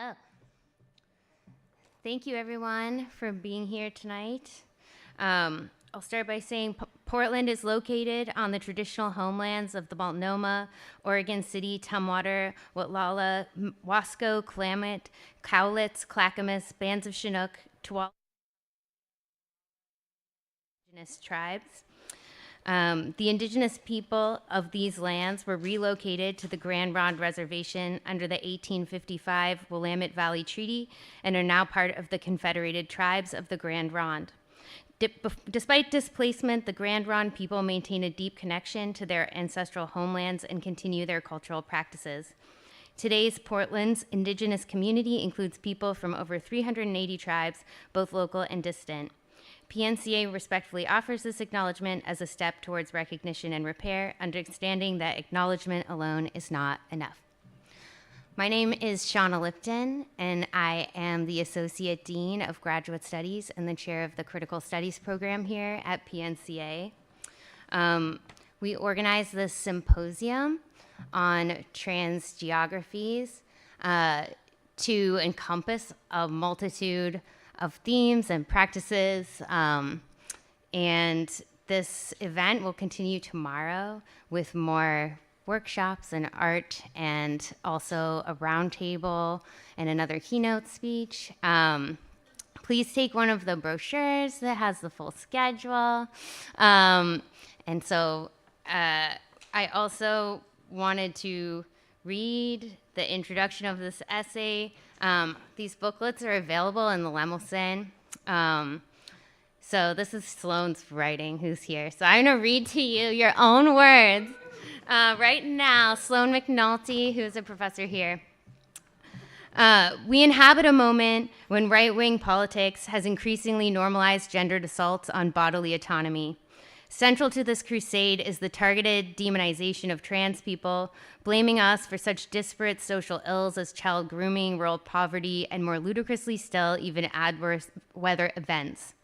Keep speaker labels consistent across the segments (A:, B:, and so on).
A: Hello. Thank you, everyone, for being here tonight. I'll start by saying Portland is located on the traditional homelands of the Multnomah, Oregon City, Tumwater, Whitley, Wasco, Klamath, Cowlitz, Clackamas, bands of Chinook, Tuwala, indigenous tribes. The indigenous people of these lands were relocated to the Grand Ronde Reservation under the 1855 Willamette Valley Treaty and are now part of the Confederated Tribes of the Grand Ronde. Despite displacement, the Grand Ronde people maintain a deep connection to their ancestral homelands and continue their cultural practices. Today's Portland's indigenous community includes people from over 380 tribes, both local and distant. PNCA respectfully offers this acknowledgement as a step towards recognition and repair, understanding that acknowledgement alone is not enough. My name is Shauna Lipton, and I am the Associate Dean of Graduate Studies and the Chair of the Critical Studies program here at PNCA. We organized this symposium on trans geographies to encompass a multitude of themes and practices, and this event will continue tomorrow with more workshops and art and also a roundtable and another keynote speech. Please take one of the brochures that has the full schedule. And so I also wanted to read the introduction of this essay. These booklets are available in the Lemelson. So this is Sloane's writing, who's here. So I'm gonna read to you your own words. Right now, Sloane McNulty, who's a professor here. We inhabit a moment when right-wing politics has increasingly normalized gendered assaults on bodily autonomy. Central to this crusade is the targeted demonization of trans people, blaming us for such disparate social ills as child grooming, rural poverty, and more ludicrously still, even adverse weather events.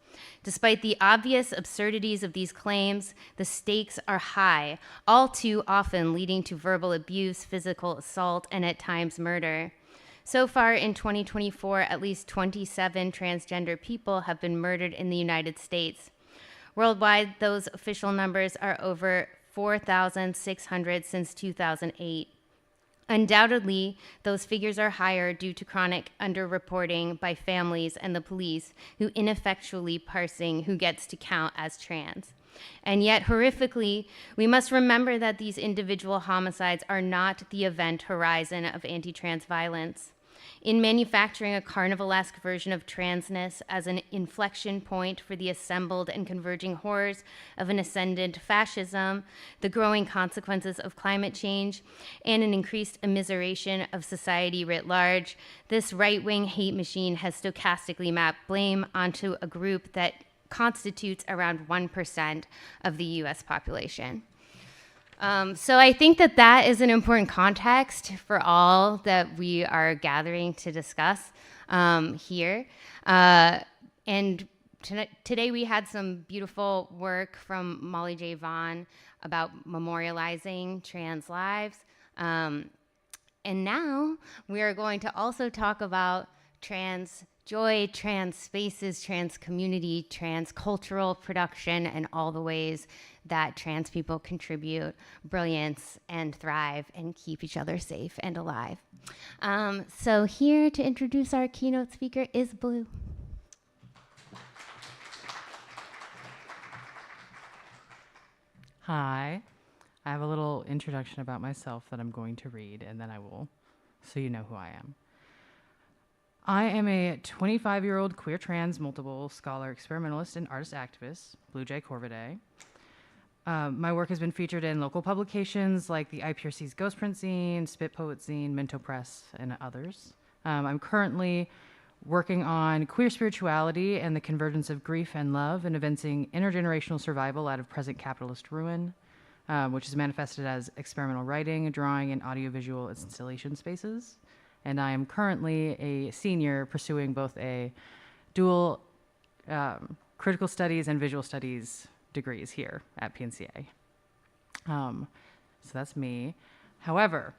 A: Despite the obvious absurdities of these claims, the stakes are high, all too often leading to verbal abuse, physical assault, and at times murder. So far in 2024, at least 27 transgender people have been murdered in the United States. Worldwide, those official numbers are over 4,600 since 2008. Undoubtedly, those figures are higher due to chronic underreporting by families and the police, who ineffectually parsing who gets to count as trans. And yet, horrifically, we must remember that these individual homicides are not the event horizon of anti-trans violence. In manufacturing a carnivalesque version of transness as an inflection point for the assembled and converging horrors of an ascendant fascism, the growing consequences of climate change, and an increased immiseration of society writ large, this right-wing hate machine has stochastically mapped blame onto a group that constitutes around 1% of the US population. So I think that that is an important context for all that we are gathering to discuss here. And today we had some beautiful work from Molly J. Vaughn about memorializing trans lives. And now we are going to also talk about trans joy, trans spaces, trans community, trans cultural production, and all the ways that trans people contribute brilliance and thrive and keep each other safe and alive. So here to introduce our keynote speaker is Blue.
B: Hi. I have a little introduction about myself that I'm going to read, and then I will, so you know who I am. I am a 25-year-old queer trans multiple scholar, experimentalist, and artist activist, Blue Jay Corviday. My work has been featured in local publications like the IPRC's Ghost Print Zine, Spit Poet Zine, Minto Press, and others. I'm currently working on queer spirituality and the convergence of grief and love and evincing intergenerational survival out of present capitalist ruin, which is manifested as experimental writing, drawing, and audiovisual installation spaces. And I am currently a senior pursuing both a dual critical studies and visual studies degrees here at PNCA. So that's me. However,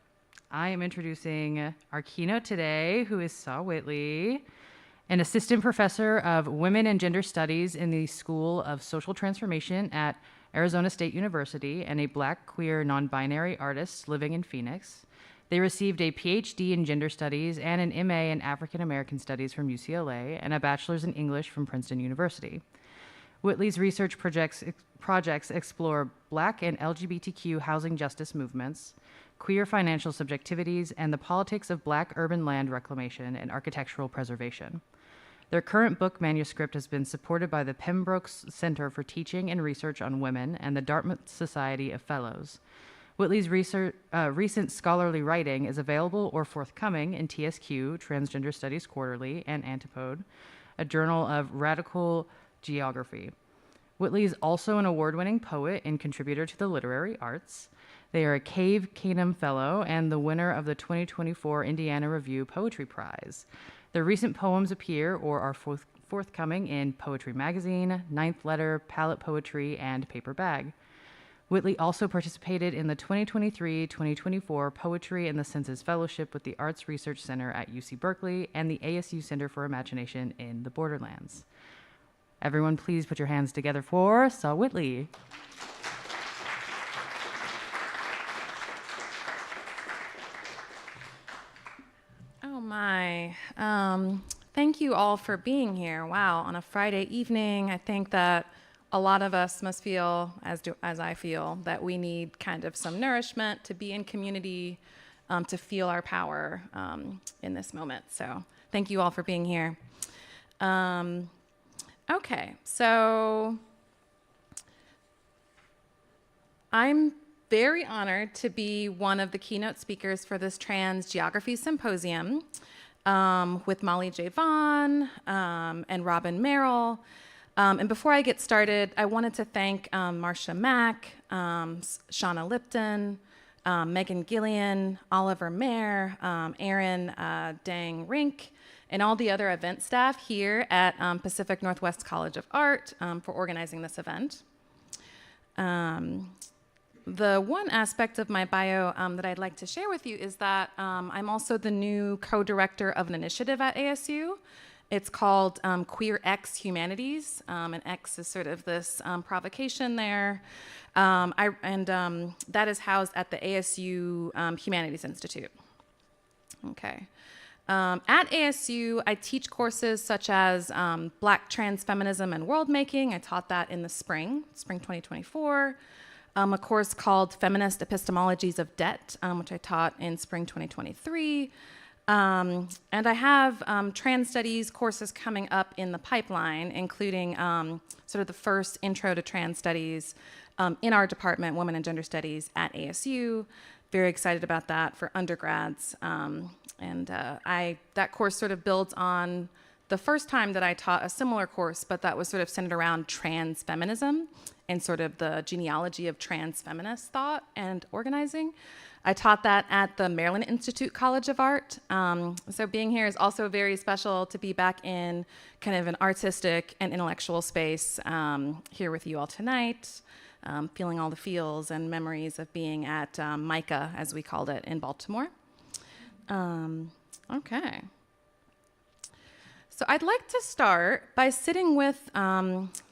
B: I am introducing our keynote today, who is Saw Whitley, an assistant professor of women and gender studies in the School of Social Transformation at Arizona State University and a Black, queer, non-binary artist living in Phoenix. They received a Ph.D. in gender studies and an MA in African American studies from UCLA and a bachelor's in English from Princeton University. Whitley's research projects explore Black and LGBTQ housing justice movements, queer financial subjectivities, and the politics of Black urban land reclamation and architectural preservation. Their current book manuscript has been supported by the Pembroke Center for Teaching and Research on Women and the Dartmouth Society of Fellows. Whitley's recent scholarly writing is available or forthcoming in TSQ, Transgender Studies Quarterly, and Antipode, a journal of radical geography. Whitley is also an award-winning poet and contributor to the literary arts. They are a Canem Fellow and the winner of the 2024 Indiana Review Poetry Prize. Their recent poems appear or are forthcoming in Poetry Magazine, Ninth Letter, Palette Poetry, and Paper Bag. Whitley also participated in the 2023-2024 Poetry and the Senses Fellowship with the Arts Research Center at UC Berkeley and the ASU Center for Imagination in the Borderlands. Everyone, please put your hands together for Saw Whitley.
C: Oh my. Thank you all for being here. Wow, on a Friday evening, I think that a lot of us must feel, as I feel, that we need kind of some nourishment to be in community, to feel our power in this moment. So thank you all for being here. Okay, so I'm very honored to be one of the keynote speakers for this Trans Geographies Symposium with Molly J. Vaughn and Robin Merrill. And before I get started, I wanted to thank Marcia Mack, Shauna Lipton, Megan Gillian, Oliver Mayer, Aaron Dang Rink, and all the other event staff here at Pacific Northwest College of Art for organizing this event. The one aspect of my bio that I'd like to share with you is that I'm also the new co-director of an initiative at ASU. It's called Queer X Humanities, and X is sort of this provocation there. That is housed at the ASU Humanities Institute. Okay. At ASU, I teach courses such as Black Trans Feminism and World Making. I taught that in the spring 2024. A course called Feminist Epistemologies of Debt, which I taught in spring 2023. And I have trans studies courses coming up in the pipeline, including sort of the first intro to trans studies in our department, Women and Gender Studies at ASU. Very excited about that for undergrads. That course sort of builds on the first time that I taught a similar course, but that was sort of centered around trans feminism and sort of the genealogy of trans feminist thought and organizing. I taught that at the Maryland Institute College of Art. So being here is also very special to be back in kind of an artistic and intellectual space here with you all tonight, feeling all the feels and memories of being at MICA, as we called it, in Baltimore. Okay. So I'd like to start by sitting with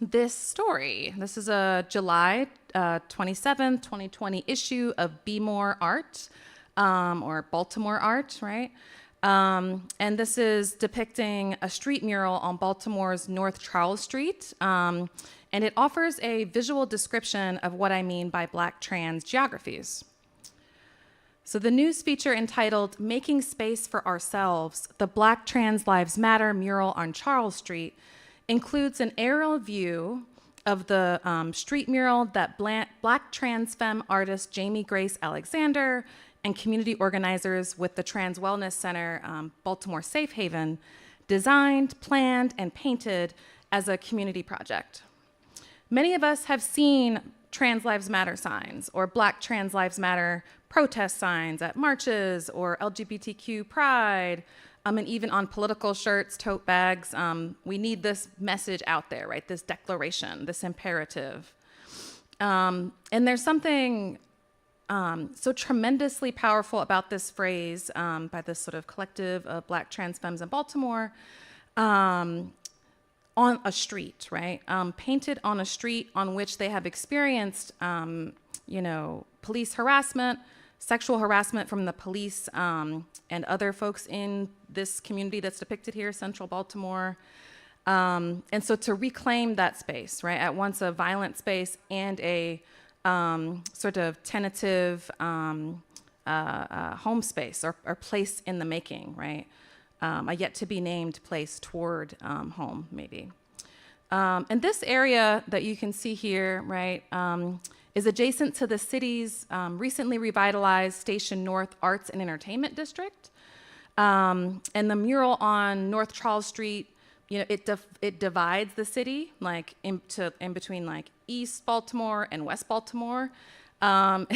C: this story. This is a July 27th, 2020 issue of Be More Art, or Baltimore Art, right? And this is depicting a street mural on Baltimore's North Charles Street. And it offers a visual description of what I mean by Black trans geographies. So the news feature entitled Making Space for Ourselves, the Black Trans Lives Matter mural on Charles Street includes an aerial view of the street mural that Black trans femme artist Jamie Grace Alexander and community organizers with the Trans Wellness Center, Baltimore Safe Haven, designed, planned, and painted as a community project. Many of us have seen Trans Lives Matter signs or Black Trans Lives Matter protest signs at marches or LGBTQ pride, and even on political shirts, tote bags. We need this message out there, right? This declaration, this imperative. And there's something so tremendously powerful about this phrase by this sort of collective of Black trans femmes in Baltimore on a street, right? Painted on a street on which they have experienced, police harassment, sexual harassment from the police and other folks in this community that's depicted here, Central Baltimore. And so to reclaim that space, right, at once a violent space and a sort of tentative home space or place in the making, right? A yet to be named place toward home, maybe. And this area that you can see here, right, is adjacent to the city's recently revitalized Station North Arts and Entertainment District. And the mural on North Charles Street, it divides the city like in between like East Baltimore and West Baltimore. And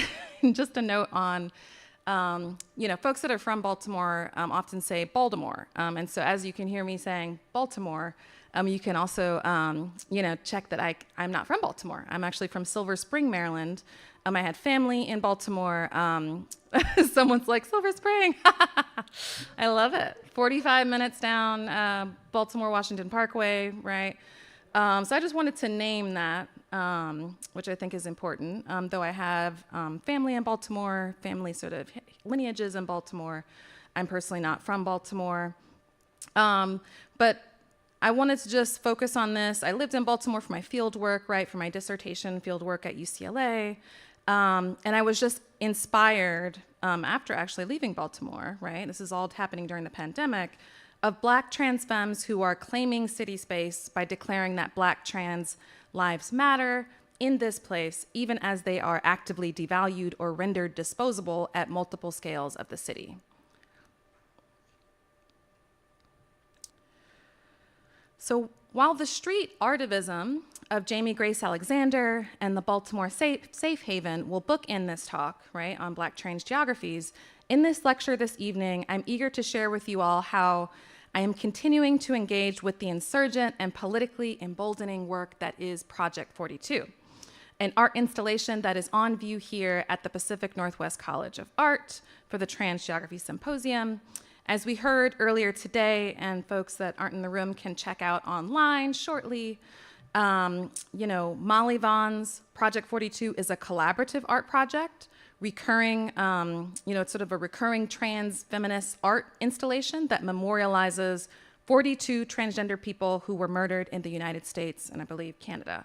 C: just a note on, folks that are from Baltimore often say Baltimore. And so as you can hear me saying Baltimore, you can also, check that I'm not from Baltimore. I'm actually from Silver Spring, Maryland. I had family in Baltimore. Someone's like, Silver Spring. I love it. 45 minutes down Baltimore Washington Parkway, right? So I just wanted to name that, which I think is important. Though I have family in Baltimore, family sort of lineages in Baltimore. I'm personally not from Baltimore. But I wanted to just focus on this. I lived in Baltimore for my field work, right, for my dissertation field work at UCLA. And I was just inspired after actually leaving Baltimore, right? This is all happening during the pandemic, of Black trans femmes who are claiming city space by declaring that Black trans lives matter in this place, even as they are actively devalued or rendered disposable at multiple scales of the city. So while the street artivism of Jamie Grace Alexander and the Baltimore Safe Haven will bookend this talk, right, on Black trans geographies, in this lecture this evening, I'm eager to share with you all how I am continuing to engage with the insurgent and politically emboldening work that is Project 42, an art installation that is on view here at the Pacific Northwest College of Art for the Trans Geography Symposium. As we heard earlier today, and folks that aren't in the room can check out online shortly, Molly Vaughn's Project 42 is a collaborative art project, recurring, it's sort of a recurring trans feminist art installation that memorializes 42 transgender people who were murdered in the United States and I believe Canada.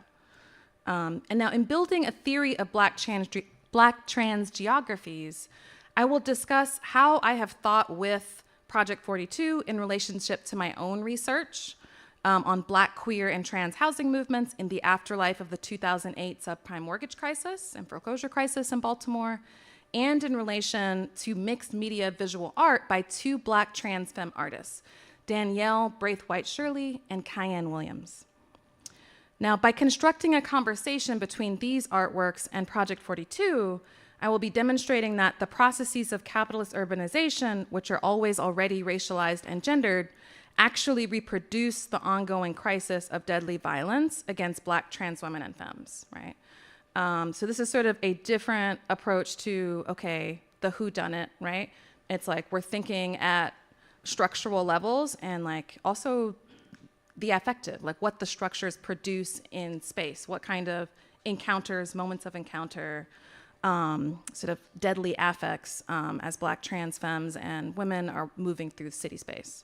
C: And now in building a theory of Black trans geographies, I will discuss how I have thought with Project 42 in relationship to my own research on Black, queer, and trans housing movements in the afterlife of the 2008 subprime mortgage crisis and foreclosure crisis in Baltimore, and in relation to mixed media visual art by two Black trans femme artists, Danielle Braithwaite-Shirley and Cayenne Williams. Now, by constructing a conversation between these artworks and Project 42, I will be demonstrating that the processes of capitalist urbanization, which are always already racialized and gendered, actually reproduce the ongoing crisis of deadly violence against Black trans women and femmes, right? So this is sort of a different approach to, the whodunit, right? It's like we're thinking at structural levels and like also the affective, like what the structures produce in space, what kind of encounters, moments of encounter, sort of deadly affects as Black trans femmes and women are moving through city space.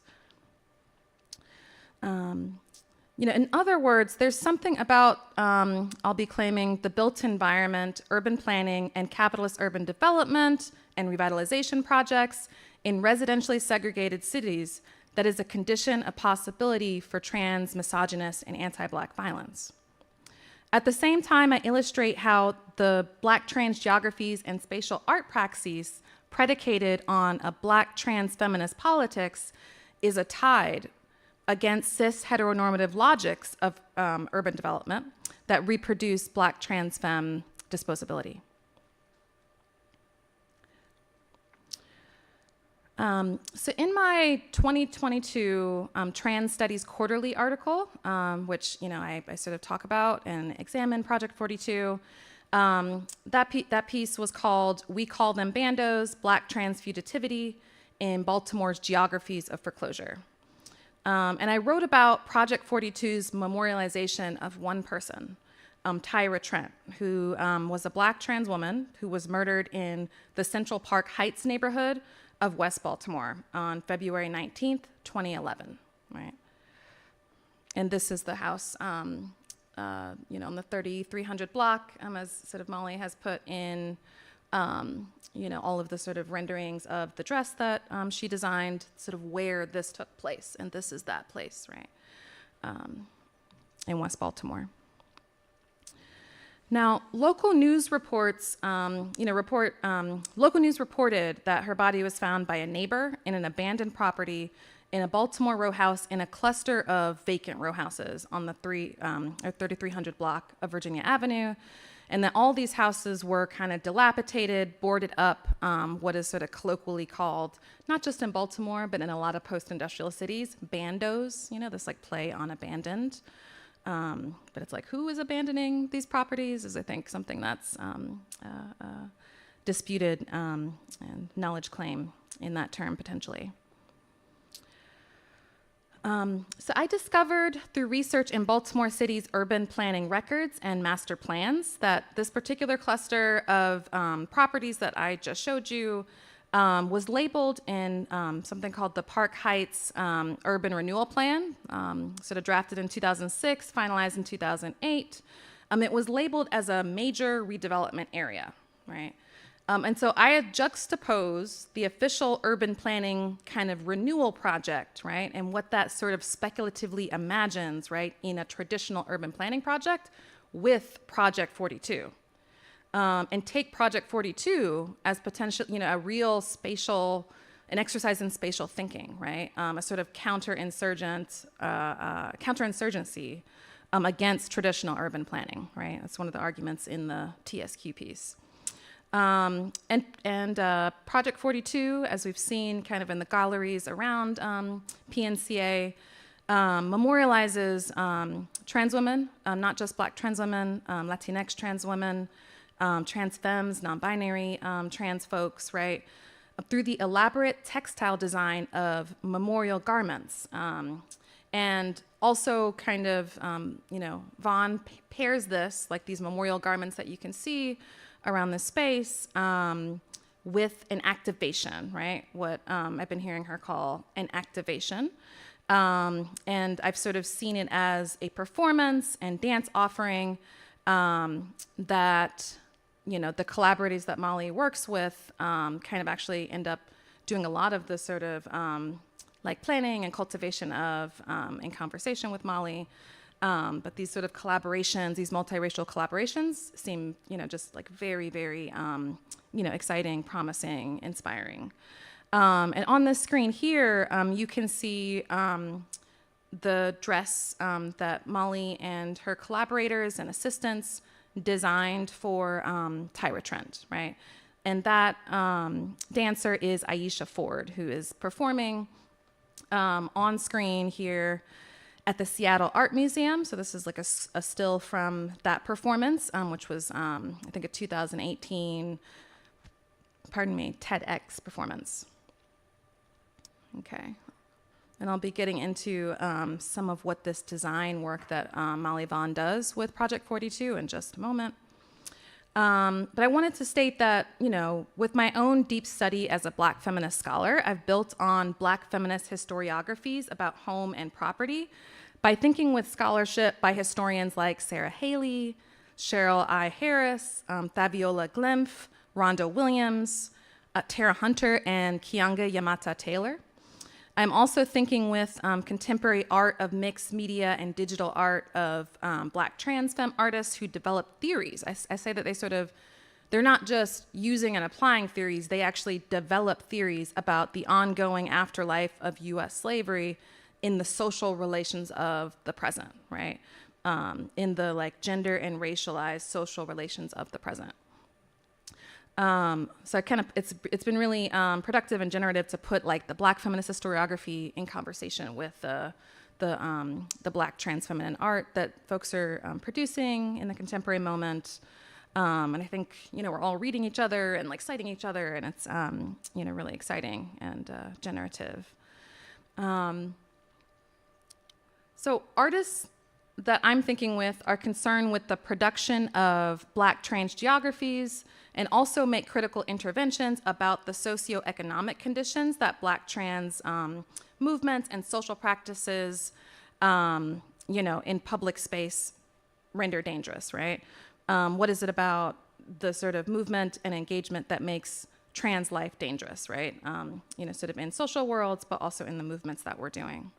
C: In other words, there's something about, I'll be claiming, the built environment, urban planning, and capitalist urban development and revitalization projects in residentially segregated cities that is a condition, a possibility for trans, misogynist, and anti-Black violence. At the same time, I illustrate how the Black trans geographies and spatial art praxis predicated on a Black trans feminist politics is a tide against cis heteronormative logics of urban development that reproduce Black trans femme disposability. So in my 2022 Trans Studies Quarterly article, which I sort of talk about and examine Project 42, That piece was called "We Call Them Bandos: Black Trans Fugitivity in Baltimore's Geographies of Foreclosure." And I wrote about Project 42's memorialization of one person, Tyra Trent, who was a Black trans woman who was murdered in the Central Park Heights neighborhood of West Baltimore on February 19th, 2011, right? And this is the house, on the 3300 block, as sort of Molly has put in, all of the sort of renderings of the dress that she designed, sort of where this took place. And this is that place, right, in West Baltimore. Now, local news reports, local news reported that her body was found by a neighbor in an abandoned property in a Baltimore row house in a cluster of vacant row houses on the 3300 block of Virginia Avenue, and that all these houses were kind of dilapidated, boarded up, what is sort of colloquially called, not just in Baltimore, but in a lot of post-industrial cities, bandos, this like play on abandoned. But it's like, who is abandoning these properties is, I think, something that's disputed and knowledge claim in that term, potentially. So I discovered through research in Baltimore City's urban planning records and master plans that this particular cluster of properties that I just showed you was labeled in something called the Park Heights Urban Renewal Plan, sort of drafted in 2006, finalized in 2008. It was labeled as a major redevelopment area, right? And so I had juxtaposed the official urban planning kind of renewal project, right, and what that sort of speculatively imagines, right, in a traditional urban planning project with Project 42. And take Project 42 as potential, a real an exercise in spatial thinking, right? A sort of counterinsurgency against traditional urban planning, right? That's one of the arguments in the TSQ piece. And Project 42, as we've seen kind of in the galleries around PNCA, memorializes trans women, not just Black trans women, Latinx trans women, trans femmes, non-binary trans folks, right? Through the elaborate textile design of memorial garments. And also kind of, Vaughn pairs this, like these memorial garments that you can see around this space, with an activation, right? What I've been hearing her call an activation. And I've sort of seen it as a performance and dance offering that, the collaborators that Molly works with kind of actually end up doing a lot of the sort of like planning and cultivation of in conversation with Molly. But these sort of collaborations, these multiracial collaborations seem, just like very, very, exciting, promising, inspiring. And on this screen here, you can see the dress that Molly and her collaborators and assistants designed for Tyra Trent, right? And that dancer is Aisha Ford, who is performing on screen here at the Seattle Art Museum. So this is like a still from that performance, which was, I think, a 2018, TEDx performance. Okay. And I'll be getting into some of what this design work that Molly Vaughn does with Project 42 in just a moment. But I wanted to state that, with my own deep study as a Black feminist scholar, I've built on Black feminist historiographies about home and property by thinking with scholarship by historians like Sarah Haley, Cheryl I. Harris, Fabiola Glimpf, Rhonda Williams, Tara Hunter, and Kianga Yamata Taylor. I'm also thinking with contemporary art of mixed media and digital art of Black trans femme artists who develop theories. I say that they're not just using and applying theories, they actually develop theories about the ongoing afterlife of US slavery in the social relations of the present, right? In the like gender and racialized social relations of the present. So it's been really productive and generative to put like the Black feminist historiography in conversation with the Black trans feminine art that folks are producing in the contemporary moment, And I think, we're all reading each other and like citing each other, and it's, really exciting and generative. So artists that I'm thinking with are concerned with the production of Black trans geographies and also make critical interventions about the socioeconomic conditions that Black trans movements and social practices, in public space render dangerous, right? What is it about the sort of movement and engagement that makes trans life dangerous, right? Sort of in social worlds, but also in the movements that we're doing.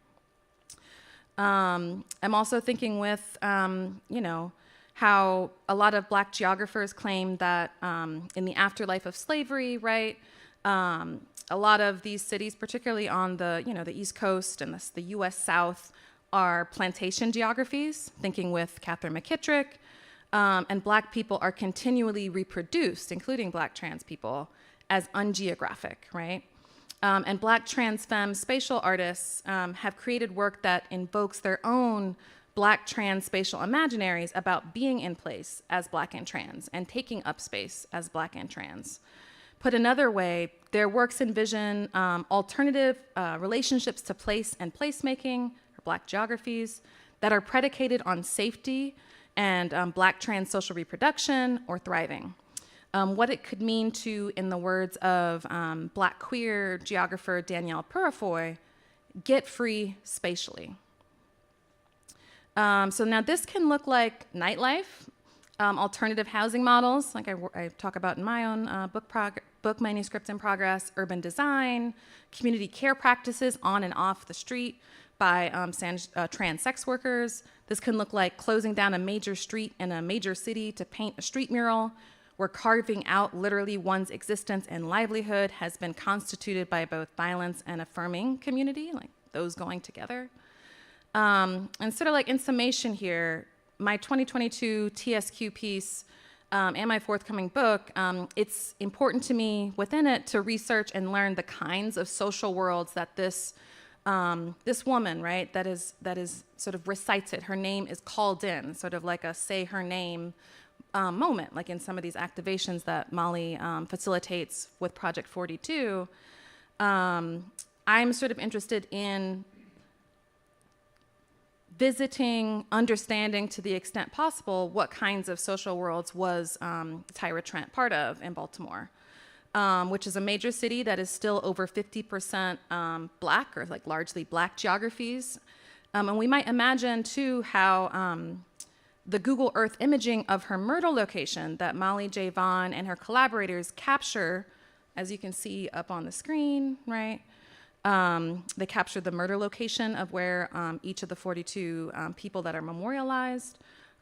C: I'm also thinking with, how a lot of Black geographers claim that in the afterlife of slavery, right, a lot of these cities, particularly on the, the East Coast and the U.S. South, are plantation geographies, thinking with Catherine McKittrick, and Black people are continually reproduced, including Black trans people, as ungeographic, right? And Black trans femme spatial artists have created work that invokes their own Black trans spatial imaginaries about being in place as Black and trans and taking up space as Black and trans. Put another way, their works envision alternative relationships to place and placemaking, or Black geographies, that are predicated on safety and Black trans social reproduction or thriving. What it could mean to, in the words of Black queer geographer Danielle Purifoy, get free spatially. So now this can look like nightlife, alternative housing models, like I talk about in my own book manuscript in progress, urban design, community care practices on and off the street by trans sex workers. This can look like closing down a major street in a major city to paint a street mural, where carving out literally one's existence and livelihood has been constituted by both violence and affirming community, like those going together. And sort of like in summation here, my 2022 TSQ piece and my forthcoming book, it's important to me within it to research and learn the kinds of social worlds that this woman, right, that is sort of recited, her name is called in, sort of like a say her name moment, like in some of these activations that Molly facilitates with Project 42. I'm sort of interested in visiting, understanding to the extent possible what kinds of social worlds was Tyra Trent part of in Baltimore, which is a major city that is still over 50% Black, or like largely Black geographies. And we might imagine too how the Google Earth imaging of her Myrtle location that Molly J. Vaughn and her collaborators capture, as you can see up on the screen, right? They captured the murder location of where each of the 42 people that are memorialized,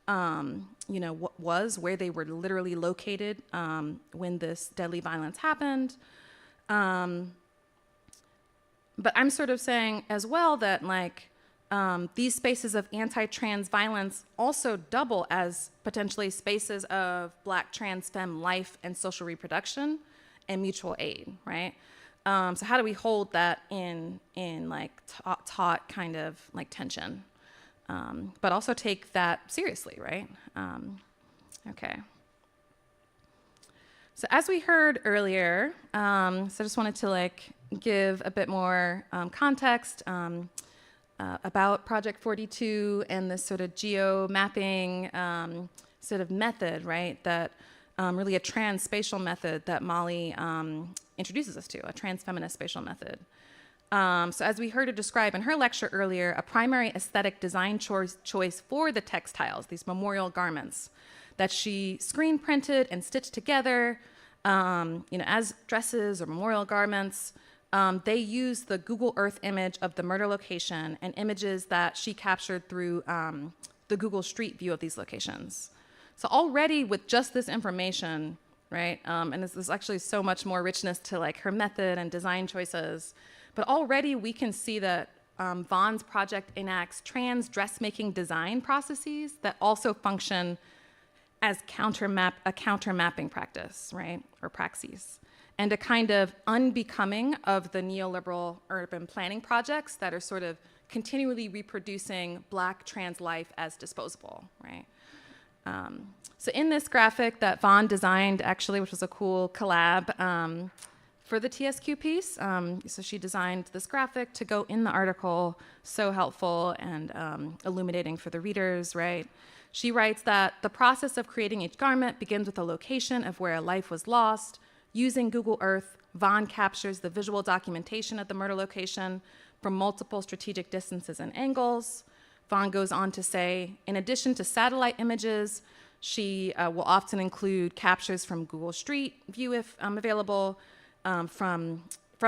C: where they were literally located when this deadly violence happened. But I'm sort of saying as well that these spaces of anti-trans violence also double as potentially spaces of Black trans femme life and social reproduction and mutual aid, right? So how do we hold that in taut kind of like tension, but also take that seriously, right? Okay. So as we heard earlier, so I just wanted to give a bit more context about Project 42 and this sort of geo-mapping sort of method, right? That really a trans-spatial method that Molly introduces us to, a trans-feminist spatial method. So as we heard her describe in her lecture earlier, a primary aesthetic design choice for the textiles, these memorial garments, that she screen printed and stitched together, as dresses or memorial garments. They use the Google Earth image of the murder location and images that she captured through the Google Street View of these locations. So already with just this information, right, and there's actually so much more richness to her method and design choices, but already we can see that Vaughn's project enacts trans dressmaking design processes that also function as a counter-mapping practice, right, or praxis, and a kind of unbecoming of the neoliberal urban planning projects that are sort of continually reproducing Black trans life as disposable, right? So in this graphic that Vaughn designed, actually, which was a cool collab for the TSQ piece, so she designed this graphic to go in the article, so helpful and illuminating for the readers, right? She writes that the process of creating each garment begins with a location of where a life was lost. Using Google Earth, Vaughn captures the visual documentation of the murder location from multiple strategic distances and angles. Vaughn goes on to say, in addition to satellite images, she will often include captures from Google Street View if available. From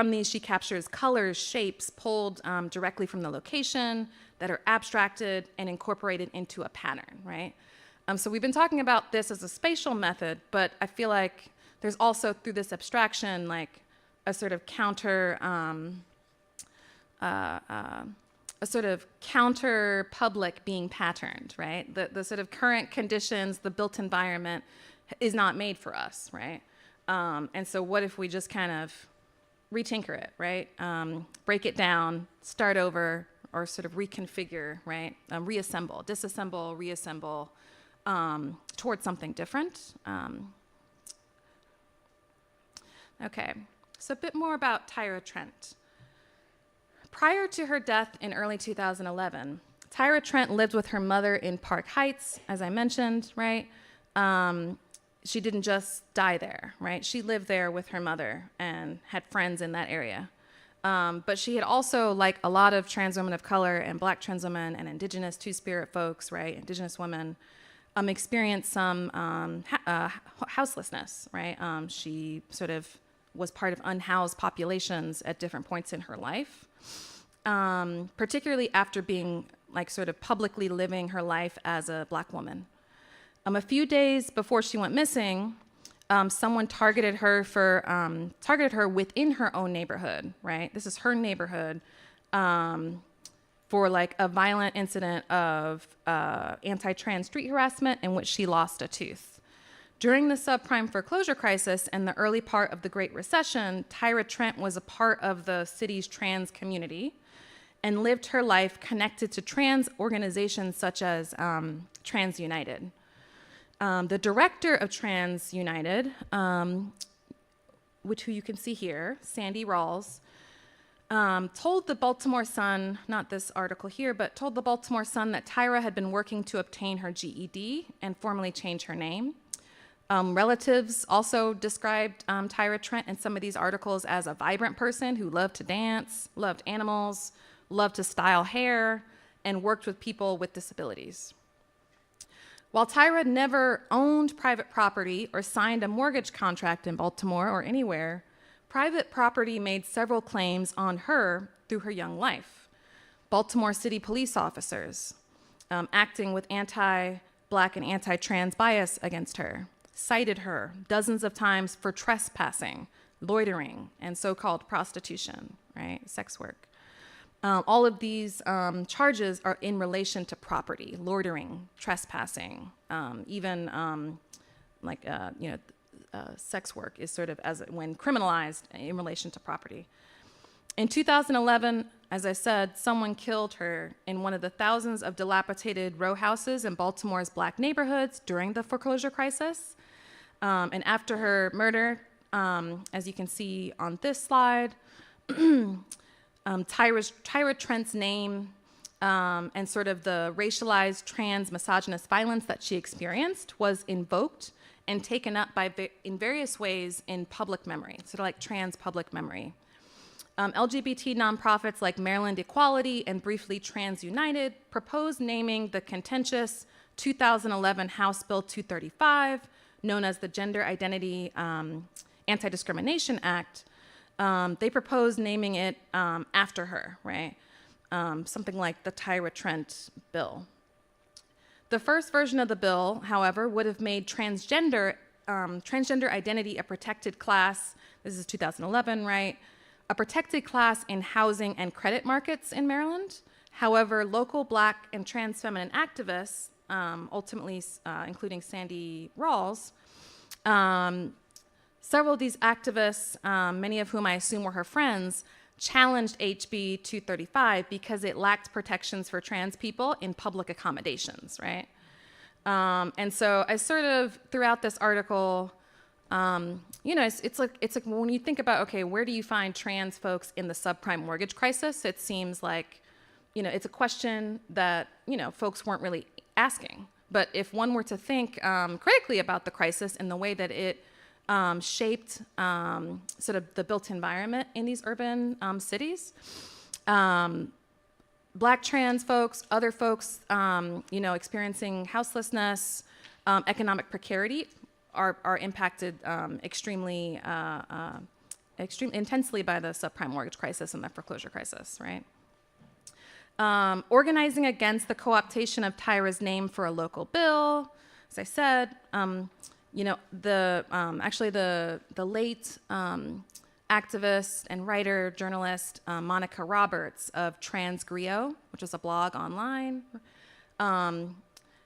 C: these, she captures colors, shapes pulled directly from the location that are abstracted and incorporated into a pattern, right? So we've been talking about this as a spatial method, but I feel like there's also, through this abstraction, like a sort of counter public being patterned, right? The sort of current conditions, the built environment is not made for us, right? And so what if we just kind of retinker it, right? Break it down, start over, or sort of reconfigure, right? Reassemble, disassemble, reassemble towards something different. Okay, so a bit more about Tyra Trent. Prior to her death in early 2011, Tyra Trent lived with her mother in Park Heights, as I mentioned, right? She didn't just die there, right? She lived there with her mother and had friends in that area. But she had also, like a lot of trans women of color and Black trans women and indigenous two-spirit folks, right, indigenous women, experienced some houselessness, right? She sort of was part of unhoused populations at different points in her life, particularly after being like sort of publicly living her life as a Black woman. A few days before she went missing, someone targeted her within her own neighborhood, right? This is her neighborhood, for like a violent incident of anti-trans street harassment in which she lost a tooth. During the subprime foreclosure crisis and the early part of the Great Recession, Tyra Trent was a part of the city's trans community and lived her life connected to trans organizations such as Trans United. The director of Trans United, who you can see here, Sandy Rawls, told the Baltimore Sun, not this article here, but told the Baltimore Sun that Tyra had been working to obtain her GED and formally change her name. Relatives also described Tyra Trent in some of these articles as a vibrant person who loved to dance, loved animals, loved to style hair, and worked with people with disabilities. While Tyra never owned private property or signed a mortgage contract in Baltimore or anywhere, private property made several claims on her through her young life. Baltimore City police officers, acting with anti-Black and anti-trans bias against her, cited her dozens of times for trespassing, loitering, and so-called prostitution, right, sex work. All of these charges are in relation to property, loitering, trespassing, even sex work is sort of when criminalized in relation to property. In 2011, as I said, someone killed her in one of the thousands of dilapidated row houses in Baltimore's Black neighborhoods during the foreclosure crisis. And after her murder, as you can see on this slide, Tyra Trent's name and sort of the racialized trans misogynist violence that she experienced was invoked and taken up in various ways in public memory, sort of like trans public memory. LGBT nonprofits like Maryland Equality and briefly Trans United proposed naming the contentious 2011 House Bill 235, known as the Gender Identity Anti-Discrimination Act. They proposed naming it after her, right? Something like the Tyra Trent bill. The first version of the bill, however, would have made transgender identity a protected class. This is 2011, right? A protected class in housing and credit markets in Maryland. However, local Black and trans feminine activists, ultimately including Sandy Rawls, several of these activists, many of whom I assume were her friends, challenged HB 235 because it lacked protections for trans people in public accommodations, right? And so I sort of, throughout this article, it's like when you think about, okay, where do you find trans folks in the subprime mortgage crisis? It seems like, it's a question that, folks weren't really asking. But if one were to think critically about the crisis and the way that it shaped sort of the built environment in these urban cities, Black trans folks, other folks, experiencing houselessness, economic precarity are impacted extremely intensely by the subprime mortgage crisis and the foreclosure crisis, right? Organizing against the co-optation of Tyra's name for a local bill, as I said, the late activist and writer, journalist Monica Roberts of Transgrio, which is a blog online.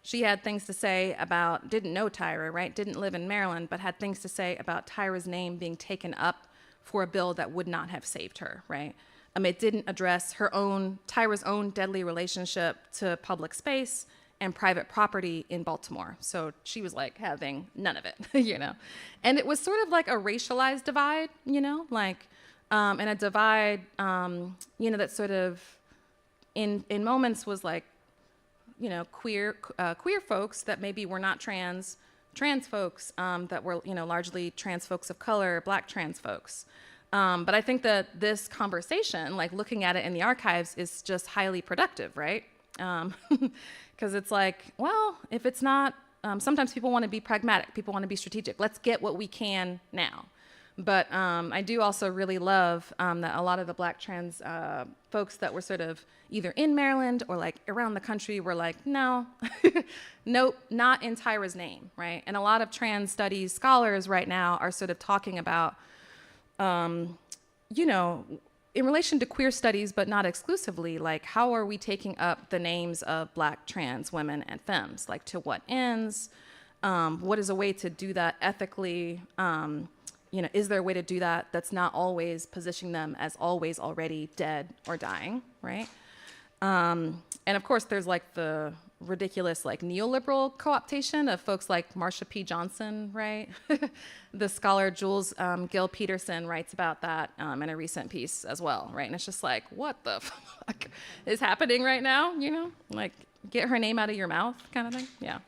C: She had things to say about, didn't know Tyra, right? Didn't live in Maryland, but had things to say about Tyra's name being taken up for a bill that would not have saved her, right? It didn't address Tyra's own deadly relationship to public space and private property in Baltimore. So she was like having none of it, And it was sort of like a racialized divide, and a divide, that sort of in moments was like, queer folks that maybe were not trans folks that were, largely trans folks of color, Black trans folks. But I think that this conversation, like looking at it in the archives, is just highly productive, right? Because it's like, well, if it's not, sometimes people want to be pragmatic, people want to be strategic. Let's get what we can now. But I do also really love that a lot of the Black trans folks that were sort of either in Maryland or like around the country were like, no, nope, not in Tyra's name, right? And a lot of trans studies scholars right now are sort of talking about, in relation to queer studies, but not exclusively, like how are we taking up the names of Black trans women and femmes? Like to what ends? What is a way to do that ethically? Is there a way to do that that's not always positioning them as always already dead or dying, right? And of course, there's like the ridiculous like neoliberal co-optation of folks like Marsha P. Johnson, right? The scholar Jules Gill Peterson writes about that in a recent piece as well, right? And it's just like, what the fuck is happening right now? Like get her name out of your mouth kind of thing. Yeah.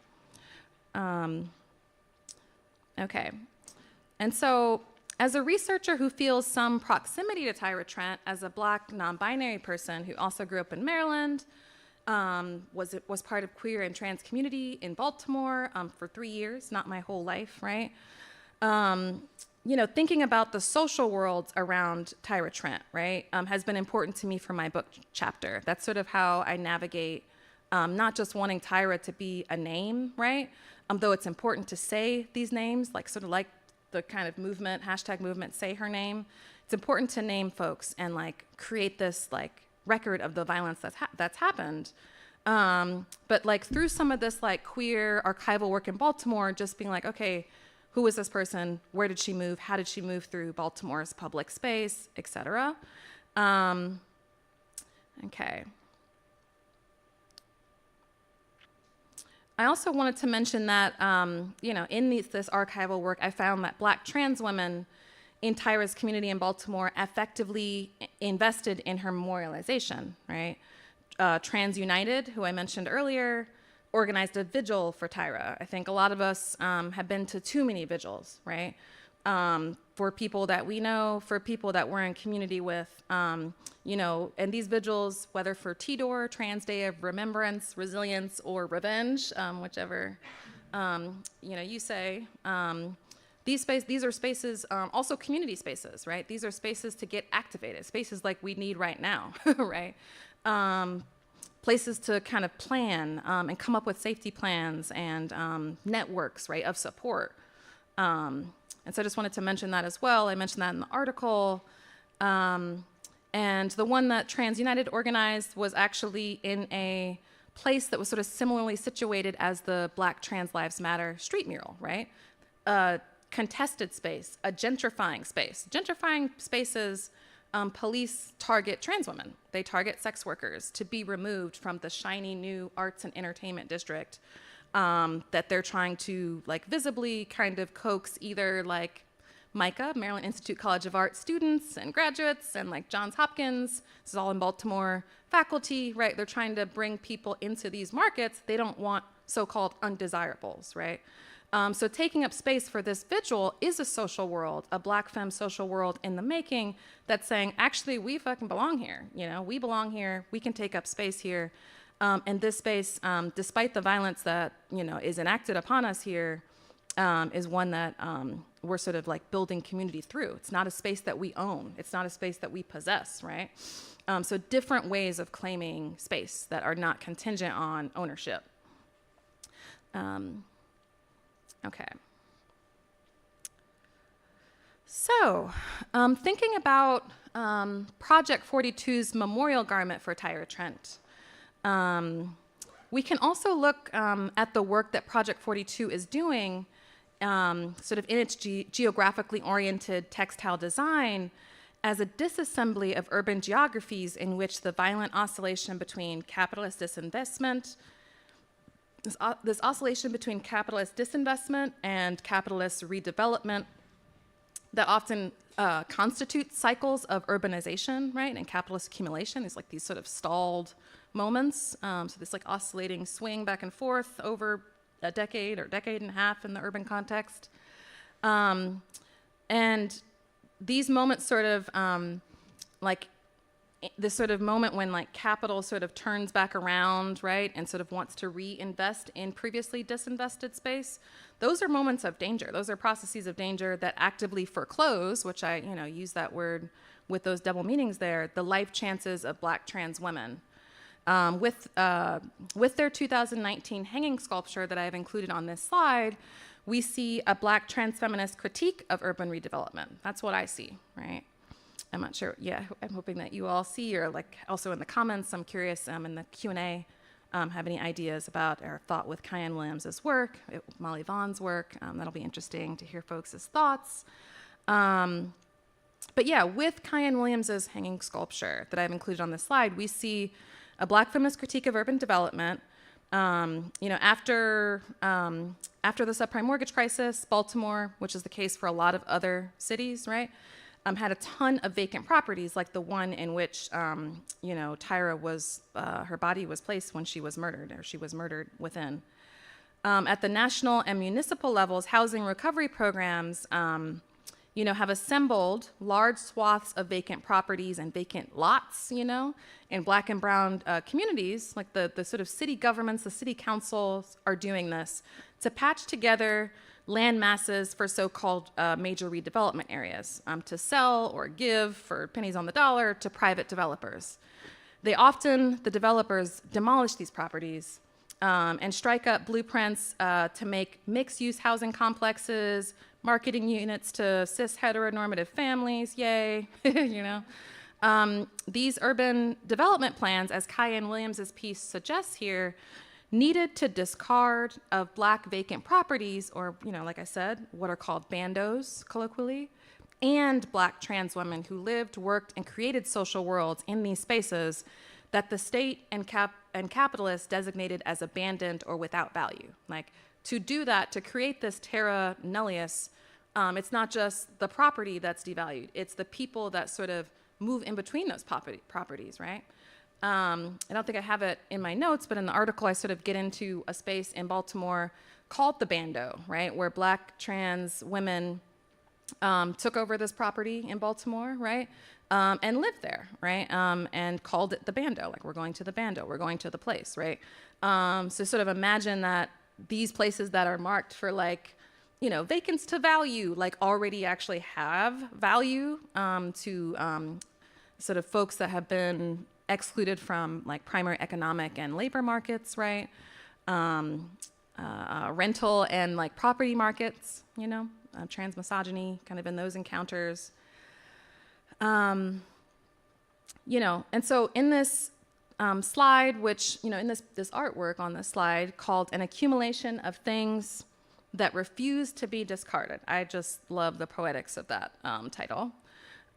C: Okay. And so as a researcher who feels some proximity to Tyra Trent, as a Black non-binary person who also grew up in Maryland, was part of queer and trans community in Baltimore for 3 years, not my whole life, right? Thinking about the social worlds around Tyra Trent, right, has been important to me for my book chapter. That's sort of how I navigate not just wanting Tyra to be a name, right? Though it's important to say these names, like sort of like the kind of movement, hashtag movement, say her name. It's important to name folks and like create this like record of the violence that's happened. But like through some of this like queer archival work in Baltimore, just being like, okay, who was this person? Where did she move? How did she move through Baltimore's public space, et cetera? Okay. I also wanted to mention that, in this archival work, I found that Black trans women in Tyra's community in Baltimore effectively invested in her memorialization, right? Trans United, who I mentioned earlier, organized a vigil for Tyra. I think a lot of us have been to too many vigils, right? For people that we know, for people that we're in community with, and these vigils, whether for TDOR, Trans Day of Remembrance, Resilience, or Revenge, whichever, you say, these are spaces, also community spaces, right? These are spaces to get activated, spaces like we need right now, right? Places to kind of plan and come up with safety plans and networks, right, of support. And so I just wanted to mention that as well. I mentioned that in the article. And the one that Trans United organized was actually in a place that was sort of similarly situated as the Black Trans Lives Matter street mural, right? A contested space, a gentrifying space. Gentrifying spaces, police target trans women. They target sex workers to be removed from the shiny new arts and entertainment district that they're trying to like visibly kind of coax either like MICA, Maryland Institute College of Art students and graduates, and like Johns Hopkins, this is all in Baltimore, faculty, right? They're trying to bring people into these markets. They don't want so-called undesirables, right? So taking up space for this vigil is a social world, a Black femme social world in the making that's saying, actually, we fucking belong here. You know, we belong here. We can take up space here. And this space, despite the violence that, you know, is enacted upon us here, is one that we're sort of like building community through. It's not a space that we own. It's not a space that we possess, right? So different ways of claiming space that are not contingent on ownership. Okay. So, thinking about Project 42's memorial garment for Tyra Trent, we can also look at the work that Project 42 is doing sort of in its geographically oriented textile design as a disassembly of urban geographies in which the violent oscillation between capitalist disinvestment, this oscillation between capitalist disinvestment and capitalist redevelopment that often constitutes cycles of urbanization, right, and capitalist accumulation is like these sort of stalled moments. So this like oscillating swing back and forth over a decade or decade and a half in the urban context. And these moments sort of like this sort of moment when like capital sort of turns back around, right, and sort of wants to reinvest in previously disinvested space. Those are moments of danger. Those are processes of danger that actively foreclose, which I, you know, use that word with those double meanings there, the life chances of Black trans women. With their 2019 hanging sculpture that I have included on this slide, we see a Black trans feminist critique of urban redevelopment. That's what I see, right? I'm not sure, yeah, I'm hoping that you all see, or like also in the comments, I'm curious in the Q&A, have any ideas about or thought with Kyan Williams' work, Molly Vaughn's work. That'll be interesting to hear folks' thoughts. But yeah, with Kyan Williams' hanging sculpture that I've included on this slide, we see a Black feminist critique of urban development. You know, after the subprime mortgage crisis, Baltimore, which is the case for a lot of other cities, right, had a ton of vacant properties, like the one in which, you know, Tyra was, her body was placed when she was murdered, or she was murdered within. At the national and municipal levels, housing recovery programs, you know, have assembled large swaths of vacant properties and vacant lots, you know, in Black and brown communities, like the sort of city governments, the city councils are doing this to patch together land masses for so-called major redevelopment areas to sell or give for pennies on the dollar to private developers. The developers demolish these properties and strike up blueprints to make mixed-use housing complexes, marketing units to cis heteronormative families, yay, you know. These urban development plans, as Kyan Williams' piece suggests here, needed to discard of Black vacant properties, or, you know, like I said, what are called bandos, colloquially, and Black trans women who lived, worked, and created social worlds in these spaces that the state and capitalists designated as abandoned or without value. Like, to do that, to create this terra nullius, it's not just the property that's devalued, it's the people that sort of move in between those properties, right? I don't think I have it in my notes, but in the article I sort of get into a space in Baltimore called the Bando, right, where Black trans women took over this property in Baltimore, right, and lived there, right, and called it the Bando, like, we're going to the Bando, we're going to the place, right? So sort of imagine that these places that are marked for, like, you know, vacants to value, like, already actually have value to sort of folks that have been excluded from, like, primary economic and labor markets, right? Rental and, like, property markets, you know, trans misogyny kind of in those encounters. You know, and so in this slide, which, you know, in this artwork on this slide called An Accumulation of Things That Refuse to Be Discarded. I just love the poetics of that title.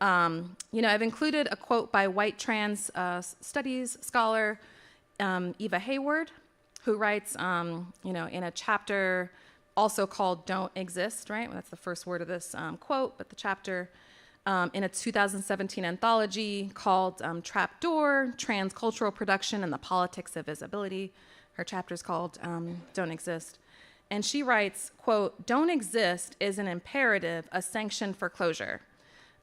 C: You know, I've included a quote by white trans studies scholar Eva Hayward, who writes, in a chapter also called Don't Exist, right? Well, that's the first word of this quote, but the chapter in a 2017 anthology called Trapdoor, Transcultural Production and the Politics of Visibility. Her chapter is called Don't Exist. And she writes, quote, "Don't exist is an imperative, a sanction for closure."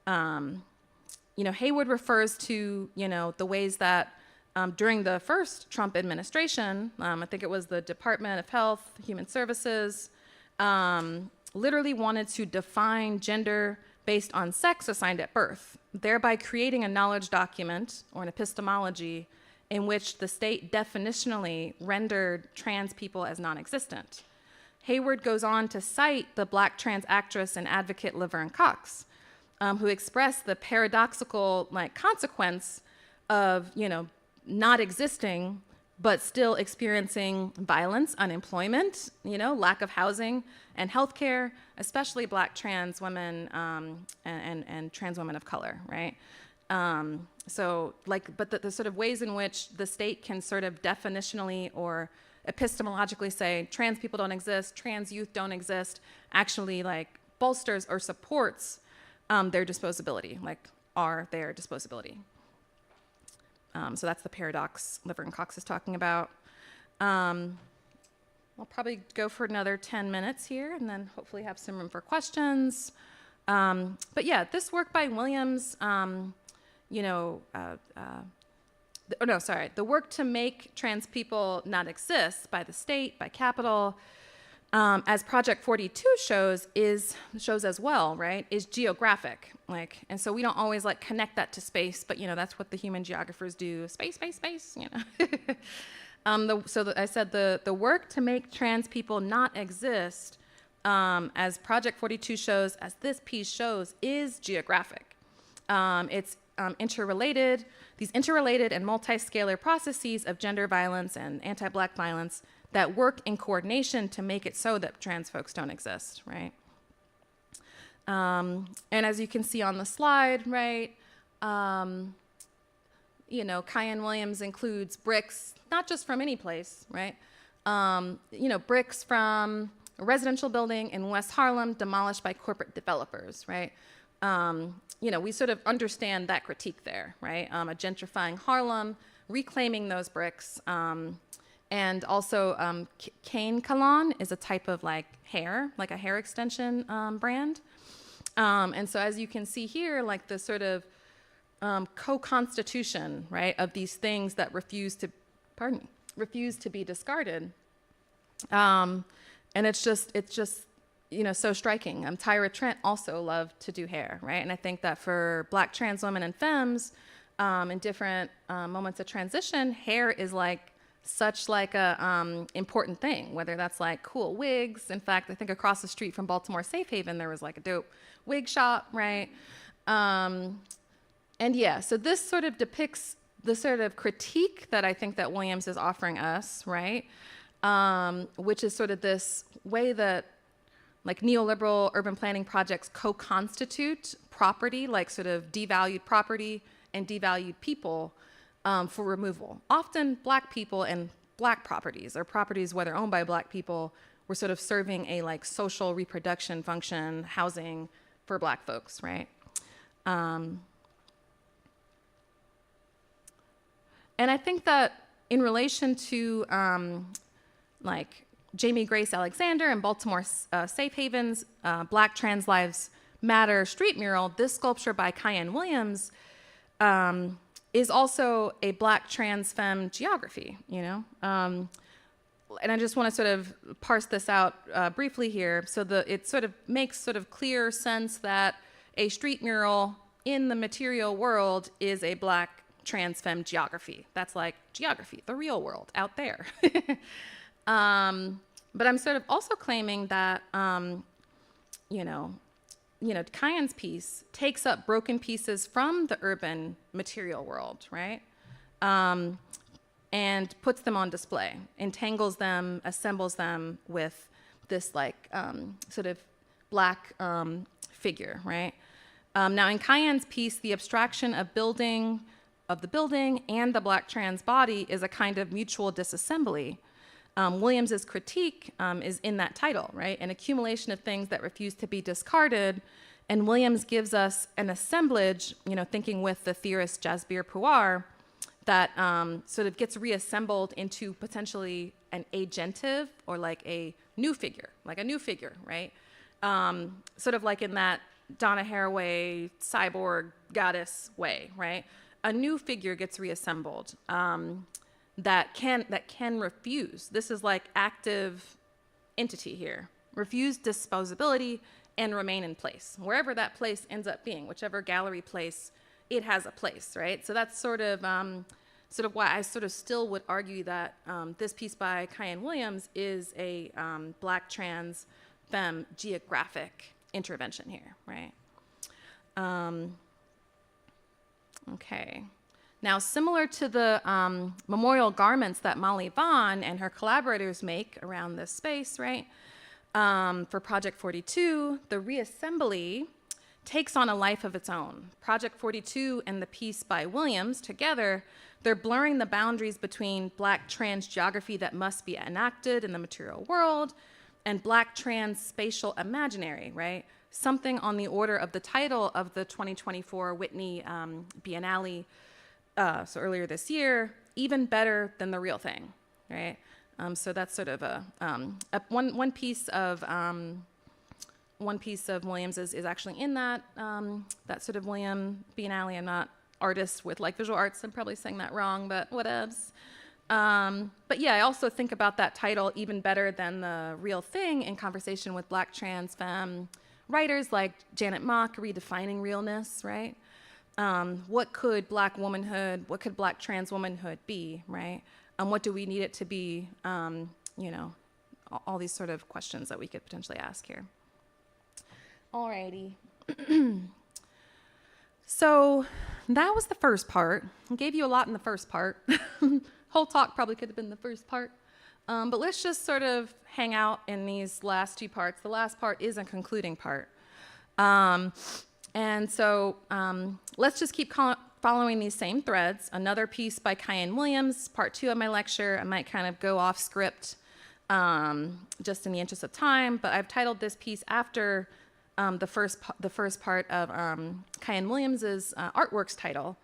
C: Haywood refers to, the ways that during the first Trump administration, I think it was the Department of Health, Human Services, literally wanted to define gender based on sex assigned at birth, thereby creating a knowledge document or an epistemology in which the state definitionally rendered trans people as non-existent. Hayward goes on to cite the Black trans actress and advocate Laverne Cox, who expressed the paradoxical consequence of not existing but still experiencing violence, unemployment, lack of housing and healthcare, especially Black trans women and trans women of color, right? But the sort of ways in which the state can sort of definitionally or epistemologically say trans people don't exist, trans youth don't exist, actually bolsters or supports their disposability, are their disposability. So that's the paradox Laverne Cox is talking about. I'll probably go for another 10 minutes here and then hopefully have some room for questions. But yeah, this work by Williams, the work to make trans people not exist by the state, by capital, as Project 42 shows as well, right, is geographic. And so we don't always connect that to space, but that's what the human geographers do, space. I said the work to make trans people not exist, as Project 42 shows, as this piece shows, is geographic. It's interrelated, these interrelated and multi-scalar processes of gender violence and anti-Black violence that work in coordination to make it so that trans folks don't exist, right? And as you can see on the slide, right, Kian Williams includes bricks, not just from any place, right? Bricks from a residential building in West Harlem demolished by corporate developers, right? We sort of understand that critique there, right? A gentrifying Harlem, reclaiming those bricks, and also cane Kalan is a type of hair, a hair extension brand. And so as you can see here, the sort of co-constitution, right, of these things that refuse to be discarded. And it's just so striking. Tyra Trent also loved to do hair, right? And I think that for Black trans women and femmes, in different moments of transition, hair is such a important thing, whether that's cool wigs. In fact, I think across the street from Baltimore Safe Haven, there was a dope wig shop, right? And yeah, so this sort of depicts the sort of critique that I think that Williams is offering us, right? Which is sort of this way that neoliberal urban planning projects co-constitute property, sort of devalued property and devalued people for removal. Often Black people and Black properties, or properties whether owned by Black people, were sort of serving a social reproduction function, housing for Black folks, right? And I think that in relation to Jamie Grace Alexander and Baltimore Safe Haven's Black Trans Lives Matter street mural, this sculpture by Kian Williams is also a Black trans femme geography, and I just want to sort of parse this out briefly here. So it sort of makes sort of clear sense that a street mural in the material world is a Black trans femme geography. That's geography, the real world out there. But I'm sort of also claiming that, Kian's piece takes up broken pieces from the urban material world, right? And puts them on display, entangles them, assembles them with this sort of Black figure, right? Now in Kian's piece, the abstraction of the building and the Black trans body is a kind of mutual disassembly. Williams's critique is in that title, right? An accumulation of things that refuse to be discarded. And Williams gives us an assemblage, thinking with the theorist Jasbir Puar, that sort of gets reassembled into potentially an agentive or like a new figure, right? Sort of like in that Donna Haraway cyborg goddess way, right? A new figure gets reassembled that can refuse. This is like active entity here. Refuse disposability and remain in place, wherever that place ends up being, whichever gallery place it has a place, right? So that's sort of why I sort of still would argue that this piece by Canem Williams is a Black trans femme geographic intervention here, right? Okay. Now, similar to the memorial garments that Molly Vaughn and her collaborators make around this space, right? For Project 42, the reassembly takes on a life of its own. Project 42 and the piece by Williams together, they're blurring the boundaries between Black trans geography that must be enacted in the material world and Black trans spatial imaginary, right? Something on the order of the title of the 2024 Whitney Biennale, so earlier this year, even better than the real thing, right? So that's sort of one piece of Williams is actually in that sort of William Biennale. I'm not artist with like visual arts. I'm probably saying that wrong, but whatevs. But yeah, I also think about that title, even better than the real thing, in conversation with Black trans femme writers like Janet Mock, redefining realness, right? What could Black womanhood, what could Black trans womanhood be, right? What do we need it to be? All these sort of questions that we could potentially ask here. Alrighty. So that was the first part. I gave you a lot in the first part. Whole talk probably could have been the first part. But let's just sort of hang out in these last two parts. The last part is a concluding part. And so let's just keep following these same threads. Another piece by Canem Williams, part 2 of my lecture. I might kind of go off script just in the interest of time, but I've titled this piece after the first part of Canem Williams's artworks title,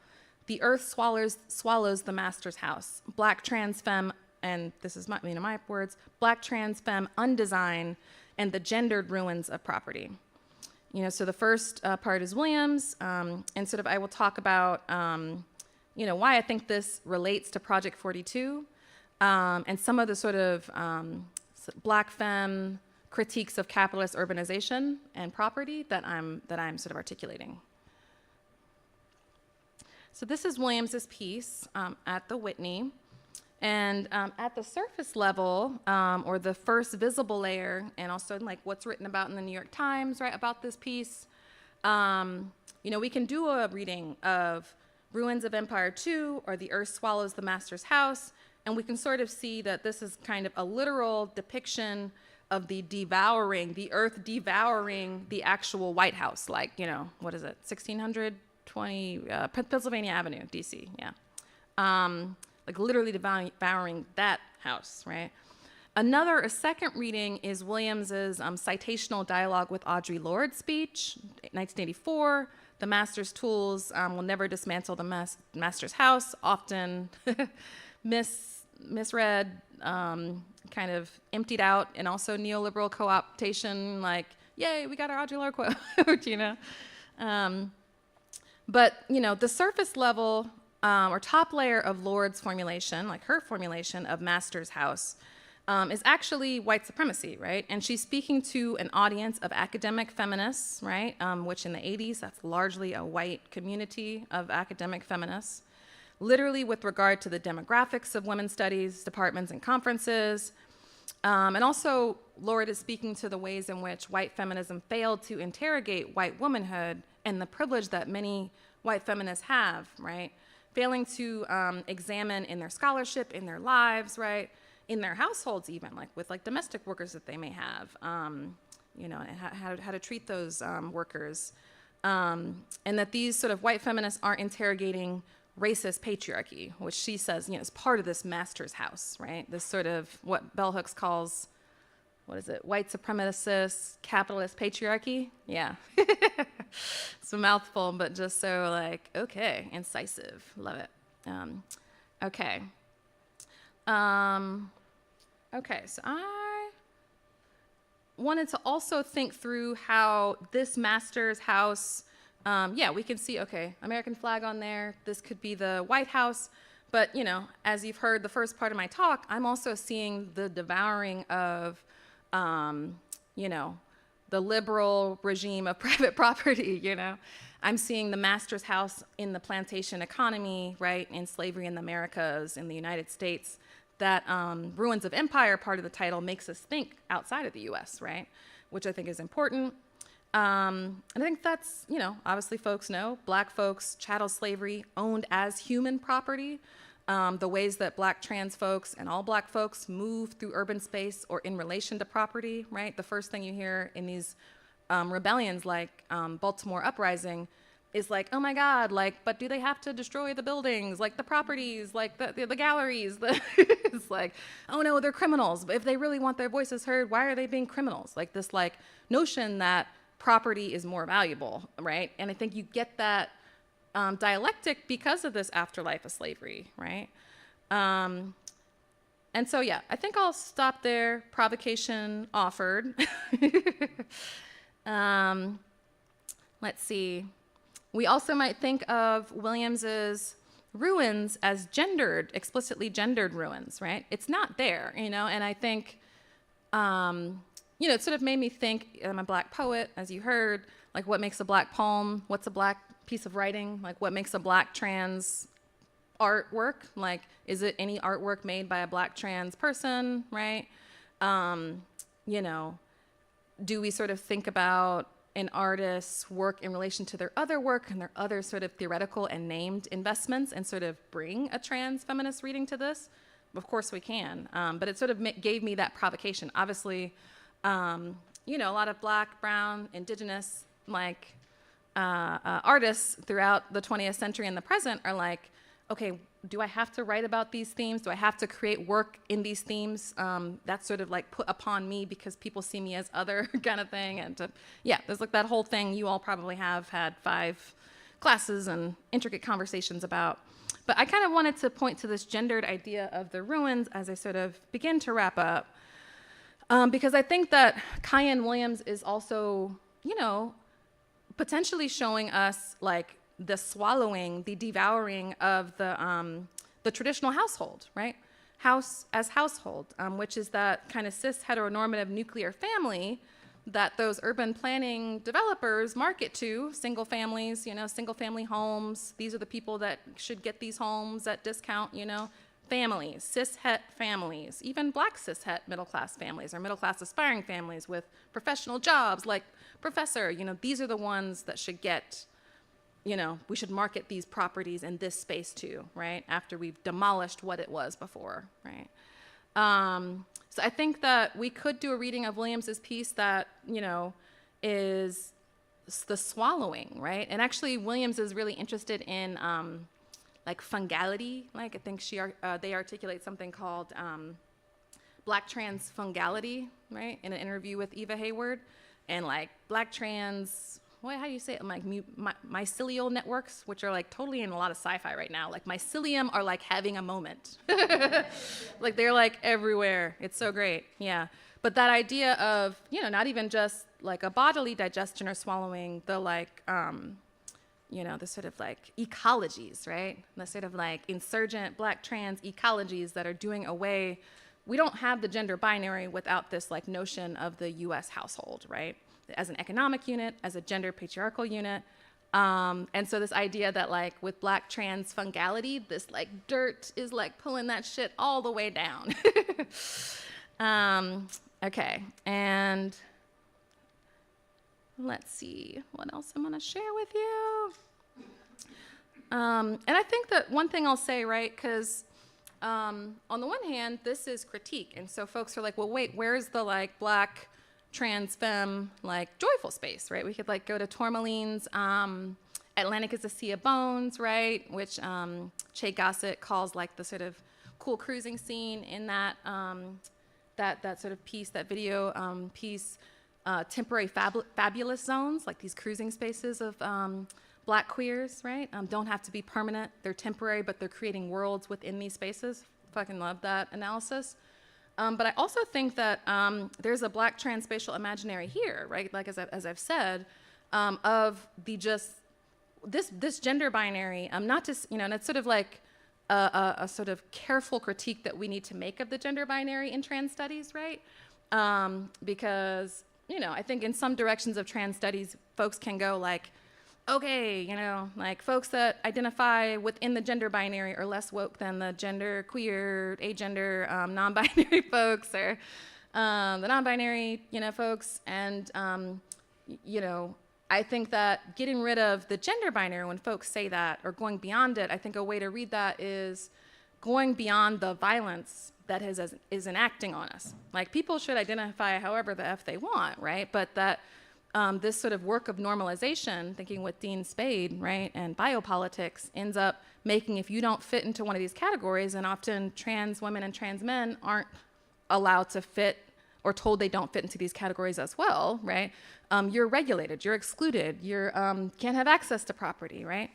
C: "The Earth Swallows the Master's House, Black trans femme," and this is my words, "Black trans femme undesign and the gendered ruins of property." So the first part is Williams, and sort of I will talk about, why I think this relates to Project 42, and some of the sort of Black femme critiques of capitalist urbanization and property that I'm sort of articulating. So this is Williams's piece at the Whitney. And at the surface level, or the first visible layer, and also like what's written about in the New York Times, right, about this piece, we can do a reading of Ruins of Empire 2 or The Earth Swallows the Master's House, and we can sort of see that this is kind of a literal depiction of the earth devouring the actual White House, like, what is it, 1620 Pennsylvania Avenue, DC, yeah. Like literally devouring that house, right? A second reading is Williams's citational dialogue with Audre Lorde speech, 1984. The master's tools will never dismantle the master's house, often misread, kind of emptied out, and also neoliberal co-optation, like, yay, we got our Audre Lorde quote, But, the surface level or top layer of Lorde's formulation, like her formulation of master's house, is actually white supremacy, right? And she's speaking to an audience of academic feminists, right? Which in the 80s, that's largely a white community of academic feminists. Literally with regard to the demographics of women's studies departments and conferences. And also, Lorde is speaking to the ways in which white feminism failed to interrogate white womanhood and the privilege that many white feminists have, right? Failing to examine in their scholarship, in their lives, right? In their households even, like with like domestic workers that they may have, and how to treat those workers. And that these sort of white feminists aren't interrogating racist patriarchy, which she says, is part of this master's house, right? This sort of what Bell Hooks calls, what is it, white supremacist, capitalist patriarchy? Yeah. It's a mouthful, but just so like, okay, incisive. Love it. Okay. Okay, so I wanted to also think through how this master's house, we can see, okay, American flag on there. This could be the White House. But, as you've heard the first part of my talk, I'm also seeing the devouring of, the liberal regime of private property, I'm seeing the master's house in the plantation economy, right, in slavery in the Americas, in the United States. That Ruins of Empire part of the title makes us think outside of the US, right, which I think is important. And I think that's, obviously folks know, Black folks, chattel slavery, owned as human property. The ways that Black trans folks and all Black folks move through urban space or in relation to property, right? The first thing you hear in these rebellions like Baltimore Uprising is like, oh my God, like, but do they have to destroy the buildings, like the properties, like the galleries? It's like, oh no, they're criminals. But if they really want their voices heard, why are they being criminals? Like this like notion that property is more valuable, right? And I think you get that dialectic because of this afterlife of slavery, right? And so, yeah, I think I'll stop there. Provocation offered. Let's see. We also might think of Williams's ruins as gendered, explicitly gendered ruins, right? It's not there, and I think, it sort of made me think, I'm a Black poet, as you heard, like what makes a Black poem? What's a Black piece of writing? Like what makes a Black trans artwork? Like, is it any artwork made by a Black trans person, right? Do we sort of think about an artist's work in relation to their other work and their other sort of theoretical and named investments and sort of bring a trans feminist reading to this? Of course we can, but it sort of gave me that provocation. Obviously, a lot of Black, brown, indigenous, like, artists throughout the 20th century and the present are like, okay, do I have to write about these themes? Do I have to create work in these themes? That's sort of like put upon me because people see me as other kind of thing. And there's like that whole thing you all probably have had 5 classes and intricate conversations about. But I kind of wanted to point to this gendered idea of the ruins as I sort of begin to wrap up. Because I think that Kyan Williams is also, potentially showing us like the swallowing, the devouring of the traditional household, right? House as household, which is that kind of cis heteronormative nuclear family that those urban planning developers market to, single families, single family homes. These are the people that should get these homes at discount, families, cis-het families, even Black cis-het middle-class families or middle-class aspiring families with professional jobs like professor, these are the ones that should get, we should market these properties in this space too, right? After we've demolished what it was before, right? So I think that we could do a reading of Williams's piece that, is the swallowing, right? And actually Williams is really interested in like fungality. Like I think they articulate something called Black trans fungality, right? In an interview with Eva Hayward. And like Black trans, how do you say it? Like mycelial networks, which are like totally in a lot of sci-fi right now. Like mycelium are like having a moment. Like they're like everywhere. It's so great. Yeah. But that idea of, not even just like a bodily digestion or swallowing, the like, the sort of like ecologies, right? The sort of like insurgent Black trans ecologies that are doing away. We don't have the gender binary without this like notion of the US household, right? As an economic unit, as a gender patriarchal unit. And so this idea that like with Black trans fungality, this like dirt is like pulling that shit all the way down. Okay, and let's see what else I'm gonna share with you. And I think that one thing I'll say, right, because on the one hand, this is critique. And so folks are like, well, wait, where's the like Black trans femme like joyful space, right? We could like go to Tourmaline's Atlantic is a sea of bones, right? Which Che Gossett calls like the sort of cool cruising scene in that that sort of piece, that video piece. Temporary fabulous zones, like these cruising spaces of Black queers, right? Don't have to be permanent. They're temporary, but they're creating worlds within these spaces. Fucking love that analysis. But I also think that there's a Black transspatial imaginary here, right? Like as I've said, of the just this gender binary, not just, you know, and it's sort of like a sort of careful critique that we need to make of the gender binary in trans studies, right? Because, you know, I think in some directions of trans studies, folks can go like, okay, you know, like folks that identify within the gender binary are less woke than the gender queer, agender, non-binary folks, or the non-binary, you know, folks. And, you know, I think that getting rid of the gender binary when folks say that, or going beyond it, I think a way to read that is going beyond the violence that is enacting on us. Like, people should identify however the F they want, right? But that this sort of work of normalization, thinking with Dean Spade, right, and biopolitics, ends up making, if you don't fit into one of these categories, and often trans women and trans men aren't allowed to fit or told they don't fit into these categories as well, right? You're regulated, you're excluded, you can't have access to property, right?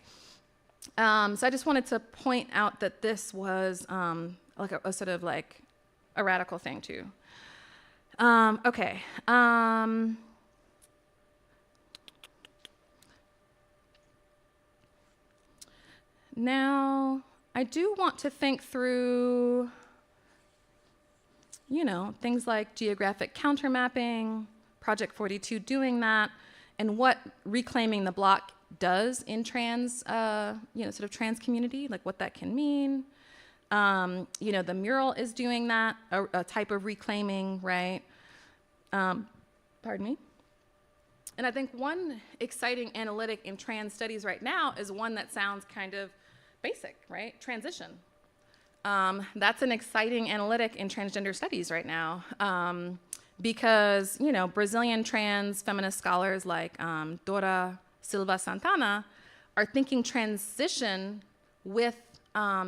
C: So I just wanted to point out that this was like a sort of like a radical thing too. Okay. Now, I do want to think through, you know, things like geographic countermapping, Project 42 doing that, and what reclaiming the block does in trans, you know, sort of trans community, like what that can mean. You know, the mural is doing that, a type of reclaiming, right? Pardon me. And I think one exciting analytic in trans studies right now is one that sounds kind of basic, right? Transition. That's an exciting analytic in transgender studies right now, because, you know, Brazilian trans feminist scholars like Dora Silva Santana are thinking transition with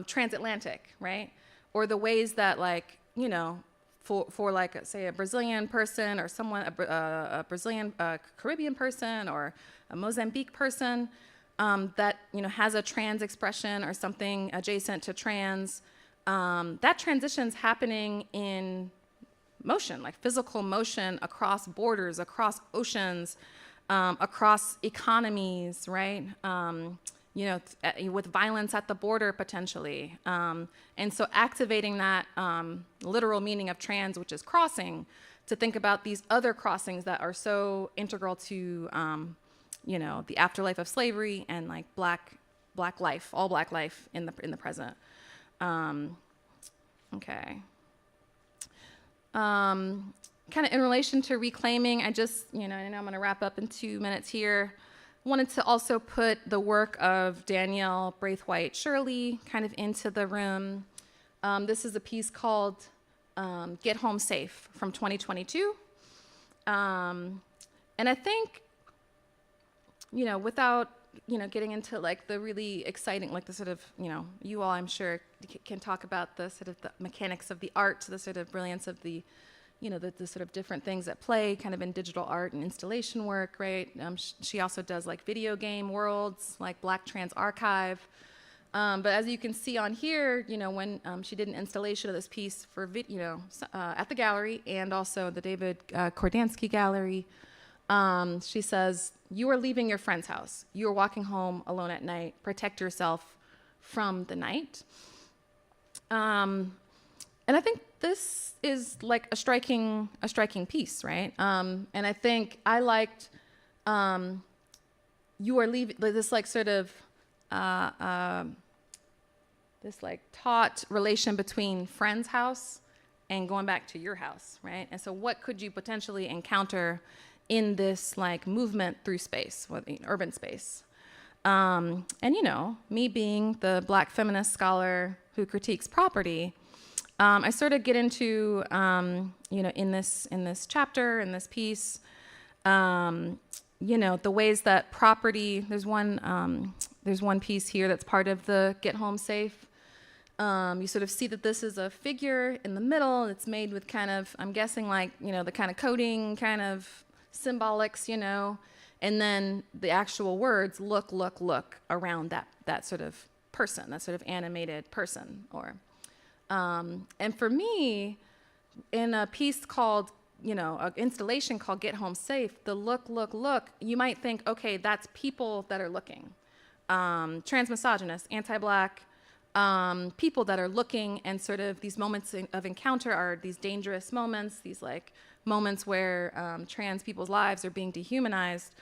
C: transatlantic, right? Or the ways that, like, you know, for like, say, a Brazilian person or someone, a Brazilian Caribbean person or a Mozambique person that, you know, has a trans expression or something adjacent to trans, that transition's happening in motion, like physical motion across borders, across oceans, across economies, right? You know, with violence at the border potentially. And so activating that literal meaning of trans, which is crossing, to think about these other crossings that are so integral to, you know, the afterlife of slavery and like black life, all black life in the present. Okay. Kind of in relation to reclaiming, I just, you know, I know I'm going to wrap up in 2 minutes here. Wanted to also put the work of Danielle Braithwaite Shirley kind of into the room. This is a piece called Get Home Safe from 2022. And I think, you know, without, you know, getting into like the really exciting, like the sort of, you know, you all, I'm sure, can talk about the sort of the mechanics of the art, the sort of brilliance of the, you know, the sort of different things that play kind of in digital art and installation work, right? She also does like video game worlds, like Black Trans Archive. But as you can see on here, you know, when she did an installation of this piece for, you know, at the gallery and also the David Kordansky Gallery, she says, "You are leaving your friend's house. You are walking home alone at night. Protect yourself from the night." And I think this is like a striking piece, right? And I think I liked "You are leaving," this like sort of this like taut relation between friend's house and going back to your house, right? And so what could you potentially encounter in this like movement through space, urban space? And, you know, me being the Black feminist scholar who critiques property, I sort of get into, you know, in this chapter, in this piece, the ways that property, there's one piece here that's part of the Get Home Safe. You sort of see that this is a figure in the middle. It's made with kind of, I'm guessing like, the kind of coding kind of symbolics, and then the actual words look around that sort of person, that sort of animated person. And for me, in a piece called, an installation called Get Home Safe, the look, you might think, okay, that's people that are looking. Transmisogynist, anti-Black, people that are looking, and sort of these moments of encounter are these dangerous moments, these like moments where trans people's lives are being dehumanized.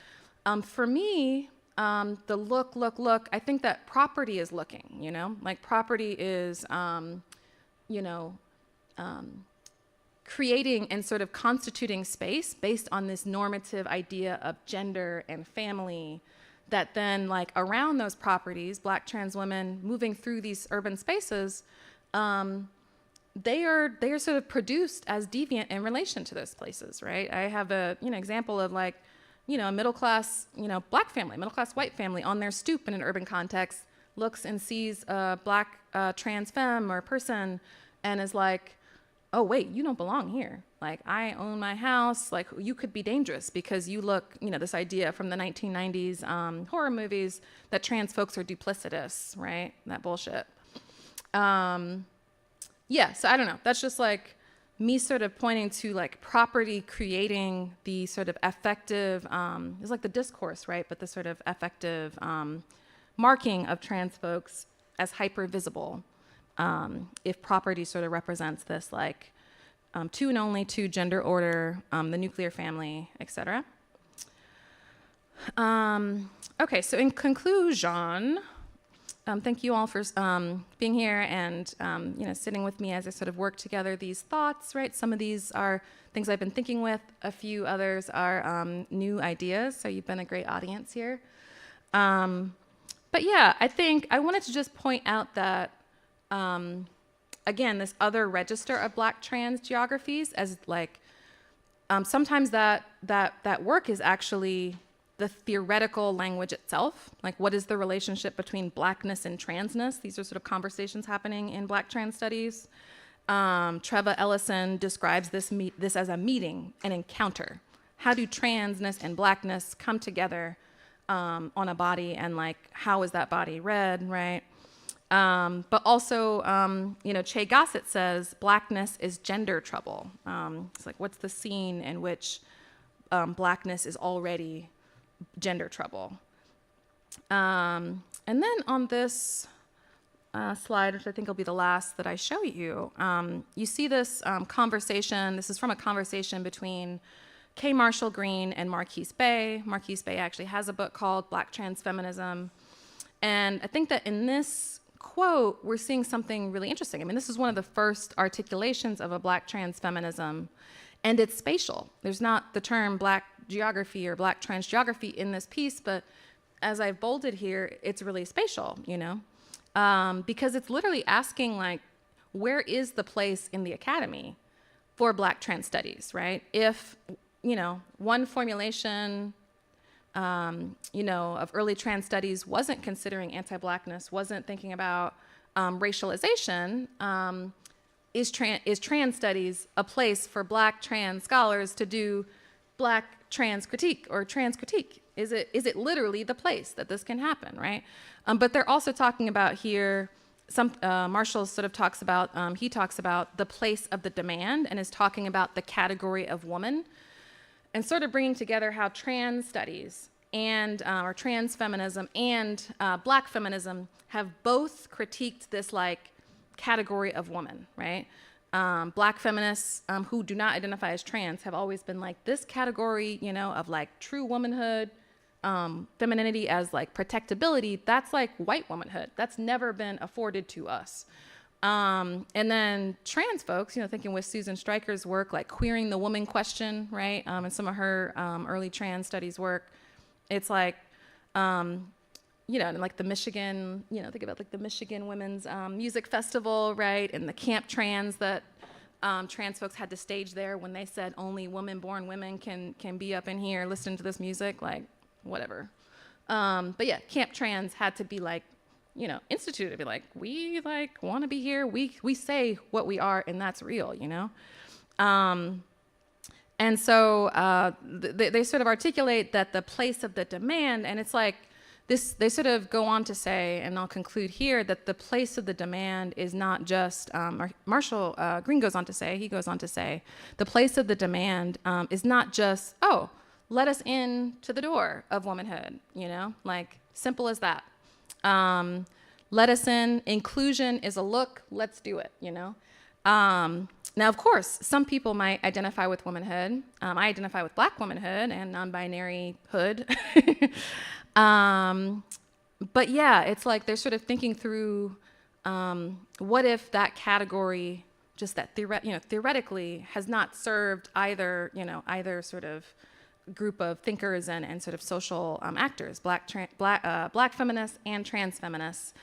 C: For me, the look, I think that property is looking, like property is, creating and sort of constituting space based on this normative idea of gender and family, that then like around those properties, Black trans women moving through these urban spaces, they are sort of produced as deviant in relation to those places, right? I have a example of like, a middle class, Black family, middle class white family on their stoop in an urban context looks and sees a Black trans femme or person and is like, oh wait, you don't belong here. Like, I own my house. Like, you could be dangerous because you look, this idea from the 1990s horror movies that trans folks are duplicitous, right? That bullshit. Yeah, so I don't know. That's just like me sort of pointing to like property creating the sort of affective, it's like the discourse, right? But the sort of affective marking of trans folks as hyper visible. If property sort of represents this like two and only two gender order, the nuclear family, etc. Okay, so in conclusion, thank you all for being here and sitting with me as I sort of work together these thoughts, right? Some of these are things I've been thinking with. A few others are new ideas, so you've been a great audience here. But yeah, I think I wanted to just point out that again, this other register of Black trans geographies as like, sometimes that work is actually the theoretical language itself. Like, what is the relationship between Blackness and transness? These are sort of conversations happening in Black trans studies. Treva Ellison describes this as a meeting, an encounter. How do transness and Blackness come together on a body, and like, how is that body read, right? But also, Che Gossett says Blackness is gender trouble. It's like, what's the scene in which Blackness is already gender trouble? And then on this slide, which I think will be the last that I show you, you see this conversation. This is from a conversation between K. Marshall Green and Marquise Bey. Marquise Bey actually has a book called Black Trans Feminism. And I think that in this quote, we're seeing something really interesting. I mean, this is one of the first articulations of a Black trans feminism, and it's spatial. There's not the term Black geography or Black trans geography in this piece, but as I've bolded here, it's really spatial, because it's literally asking, like, where is the place in the academy for Black trans studies, right? If, one formulation of early trans studies wasn't considering anti-Blackness, wasn't thinking about racialization, is trans studies a place for Black trans scholars to do Black trans critique or trans critique? Is it literally the place that this can happen, right? But they're also talking about here, Marshall sort of talks about, he talks about the place of the demand and is talking about the category of woman, and sort of bringing together how trans studies and or trans feminism and Black feminism have both critiqued this like category of woman, right? Black feminists who do not identify as trans have always been like this category, of like true womanhood, femininity as like protectability. That's like white womanhood. That's never been afforded to us. And then trans folks, thinking with Susan Stryker's work, like queering the woman question, right? And some of her early trans studies work, it's like, and like the Michigan, think about like the Michigan Women's Music Festival, right? And the Camp Trans that trans folks had to stage there when they said only women-born women can be up in here listening to this music, like, whatever. But yeah, Camp Trans had to be like, you know, instituted to be like, we like want to be here. We say what we are, and that's real, you know. And so they sort of articulate that the place of the demand, and it's like this, they sort of go on to say, and I'll conclude here, that the place of the demand is not just, Marshall Green goes on to say, the place of the demand is not just, oh, let us in to the door of womanhood, you know, like simple as that. Let us in, inclusion is a look, let's do it, you know. Now, of course, some people might identify with womanhood. I identify with Black womanhood and non-binary hood. But yeah, it's like they're sort of thinking through what if that category, just that theoretically, has not served either sort of group of thinkers and sort of social actors, Black feminists and trans feminists.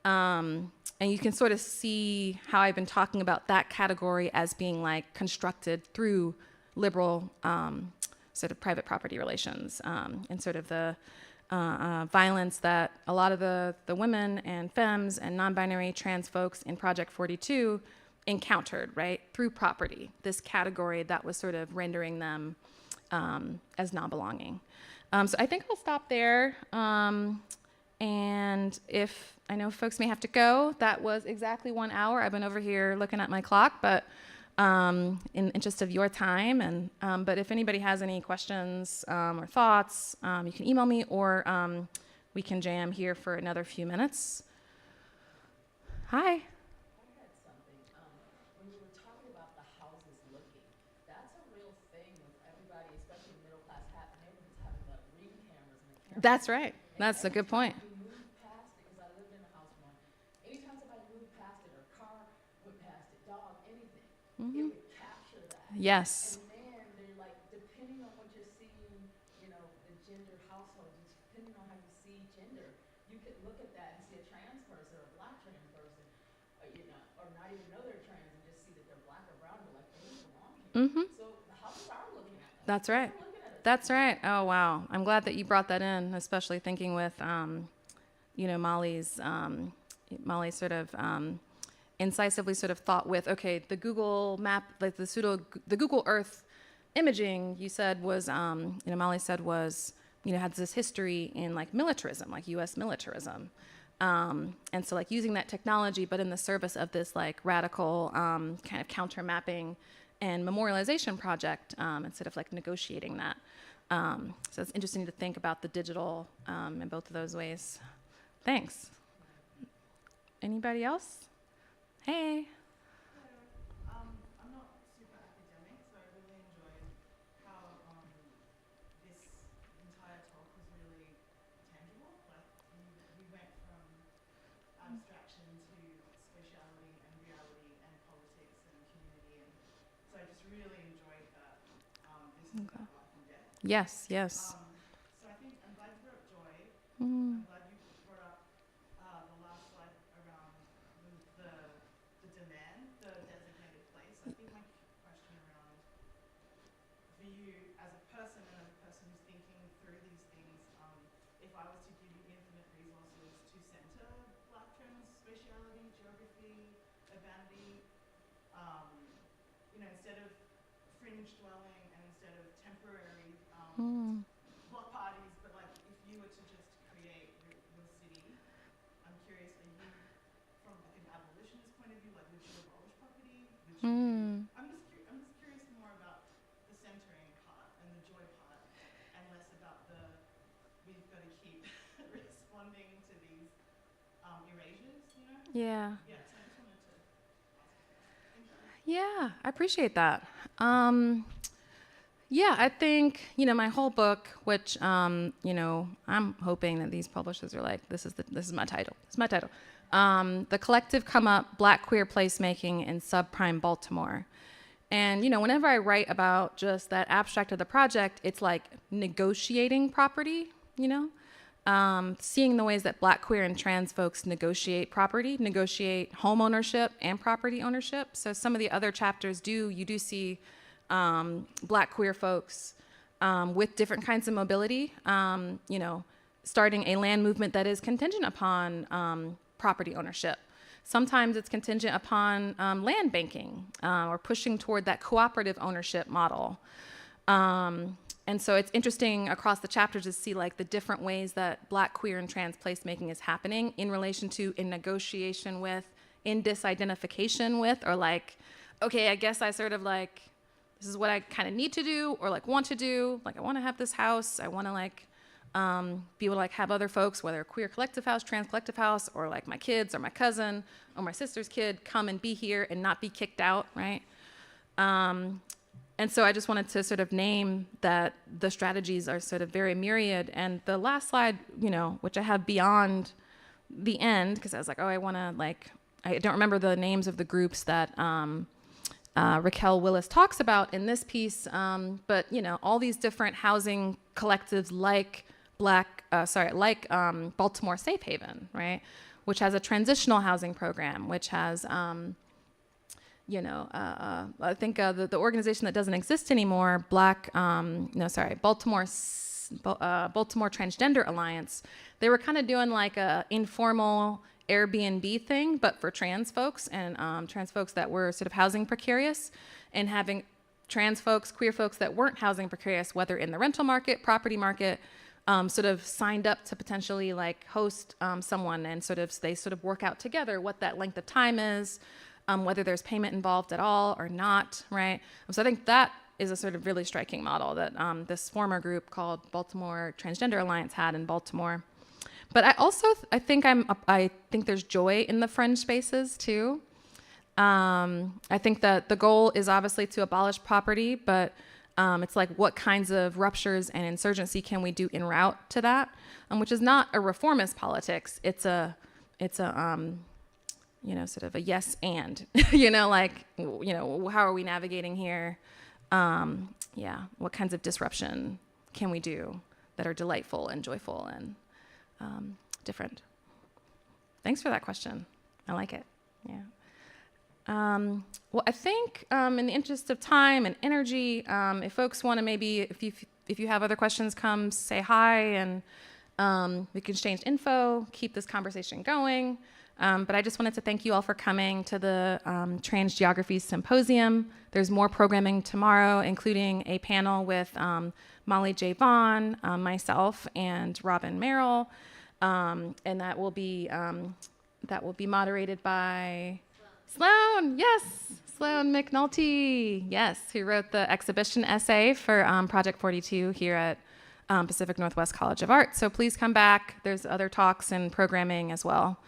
C: And you can sort of see how I've been talking about that category as being like constructed through liberal sort of private property relations and sort of the violence that a lot of the women and femmes and non-binary trans folks in Project 42 encountered, right, through property, this category that was sort of rendering them as non-belonging. So I think I'll stop there. And if I know folks may have to go, that was exactly 1 hour. I've been over here looking at my clock, but in interest of your time. And but if anybody has any questions or thoughts, you can email me, or we can jam here for another few minutes. Hi. That's right. That's a good point. Mm-hmm. Yes.
D: And then they're like, depending on what you're seeing, you know, the gender household, depending on how you see gender, you could look at that and see a trans person or a Black trans person, or, you know, or not even know they're trans and just see that they're Black or brown. They're like, they don't belong here. Mm-hmm. So the houses are looking at them.
C: That's right. That's right. Oh, wow. I'm glad that you brought that in, especially thinking with, you know, Molly's sort of incisively sort of thought with, okay, the Google map, like the Google Earth imaging, you said was, you know, Molly said was, you know, had this history in like militarism, like U.S. militarism. And so like using that technology, but in the service of this like radical kind of counter mapping and memorialization project instead of like negotiating that. So it's interesting to think about the digital in both of those ways. Thanks. Anybody else? Hey.
D: I'm not super academic, so I really enjoyed how this entire talk was really tangible. Like we went from abstraction to spatiality and reality and politics and community, and so I just really enjoyed that. This is about life and death.
C: Yes, yes.
D: So I think I'm glad you brought up joy.
C: Mm.
D: I'm glad you brought up the last slide around the demand, the designated place. I think my question around for you as a person and as a person who's thinking through these things, if I was to give you infinite resources to center Black trans spatiality, geography, urbanity, you know, instead of fringe dwelling and instead of temporary block parties, but like if you were to just create your city, I'm curious, are you from like an abolitionist point of view, like would you abolish property? Would you I'm just curious more about the centering part and the joy part, and less about the we've got to keep responding to these erasures, you know?
C: Yeah.
D: Yeah, so I just wanted to ask that. Thank you.
C: Yeah, I appreciate that. Yeah, I think, you know, my whole book, which, you know, I'm hoping that these publishers are like, this is my title. It's my title. The Collective Come Up, Black Queer Placemaking in Subprime Baltimore. And, you know, whenever I write about just that abstract of the project, it's like negotiating property, you know? seeing the ways that Black, queer, and trans folks negotiate property, negotiate home ownership and property ownership. So some of the other chapters you do see Black, queer folks with different kinds of mobility, starting a land movement that is contingent upon property ownership. Sometimes it's contingent upon land banking or pushing toward that cooperative ownership model. And so it's interesting across the chapters to see like the different ways that Black, queer, and trans placemaking is happening in relation to, in negotiation with, in disidentification with, or like, okay, I guess I sort of like, this is what I kind of need to do or like want to do. Like I want to have this house. I want to like be able to like have other folks, whether queer collective house, trans collective house, or like my kids or my cousin or my sister's kid come and be here and not be kicked out, right? And so I just wanted to sort of name that the strategies are sort of very myriad. And the last slide, which I have beyond the end, because I was like, oh, I want to like, I don't remember the names of the groups that Raquel Willis talks about in this piece, but all these different housing collectives like Baltimore Safe Haven, right, which has a transitional housing program, which has I think the organization that doesn't exist anymore, Baltimore Transgender Alliance, they were kind of doing like a informal Airbnb thing, but for trans folks and trans folks that were sort of housing precarious, and having trans folks, queer folks that weren't housing precarious, whether in the rental market, property market, sort of signed up to potentially like host someone, and they sort of work out together what that length of time is, whether there's payment involved at all or not, right? So I think that is a sort of really striking model that this former group called Baltimore Transgender Alliance had in Baltimore. But I think there's joy in the fringe spaces too. I think that the goal is obviously to abolish property, but it's like what kinds of ruptures and insurgency can we do en route to that, which is not a reformist politics. It's a sort of a yes and, how are we navigating here? What kinds of disruption can we do that are delightful and joyful and different? Thanks for that question. I like it. Yeah. Well, I think in the interest of time and energy, if folks want to maybe, if you have other questions, come say hi, and we can exchange info, keep this conversation going. But I just wanted to thank you all for coming to the Trans Geographies Symposium. There's more programming tomorrow, including a panel with Molly J. Vaughn, myself, and Robin Merrill, and that will be moderated by Sloan. Yes, Sloan McNulty. Yes, who wrote the exhibition essay for Project 42 here at Pacific Northwest College of Art. So please come back. There's other talks and programming as well.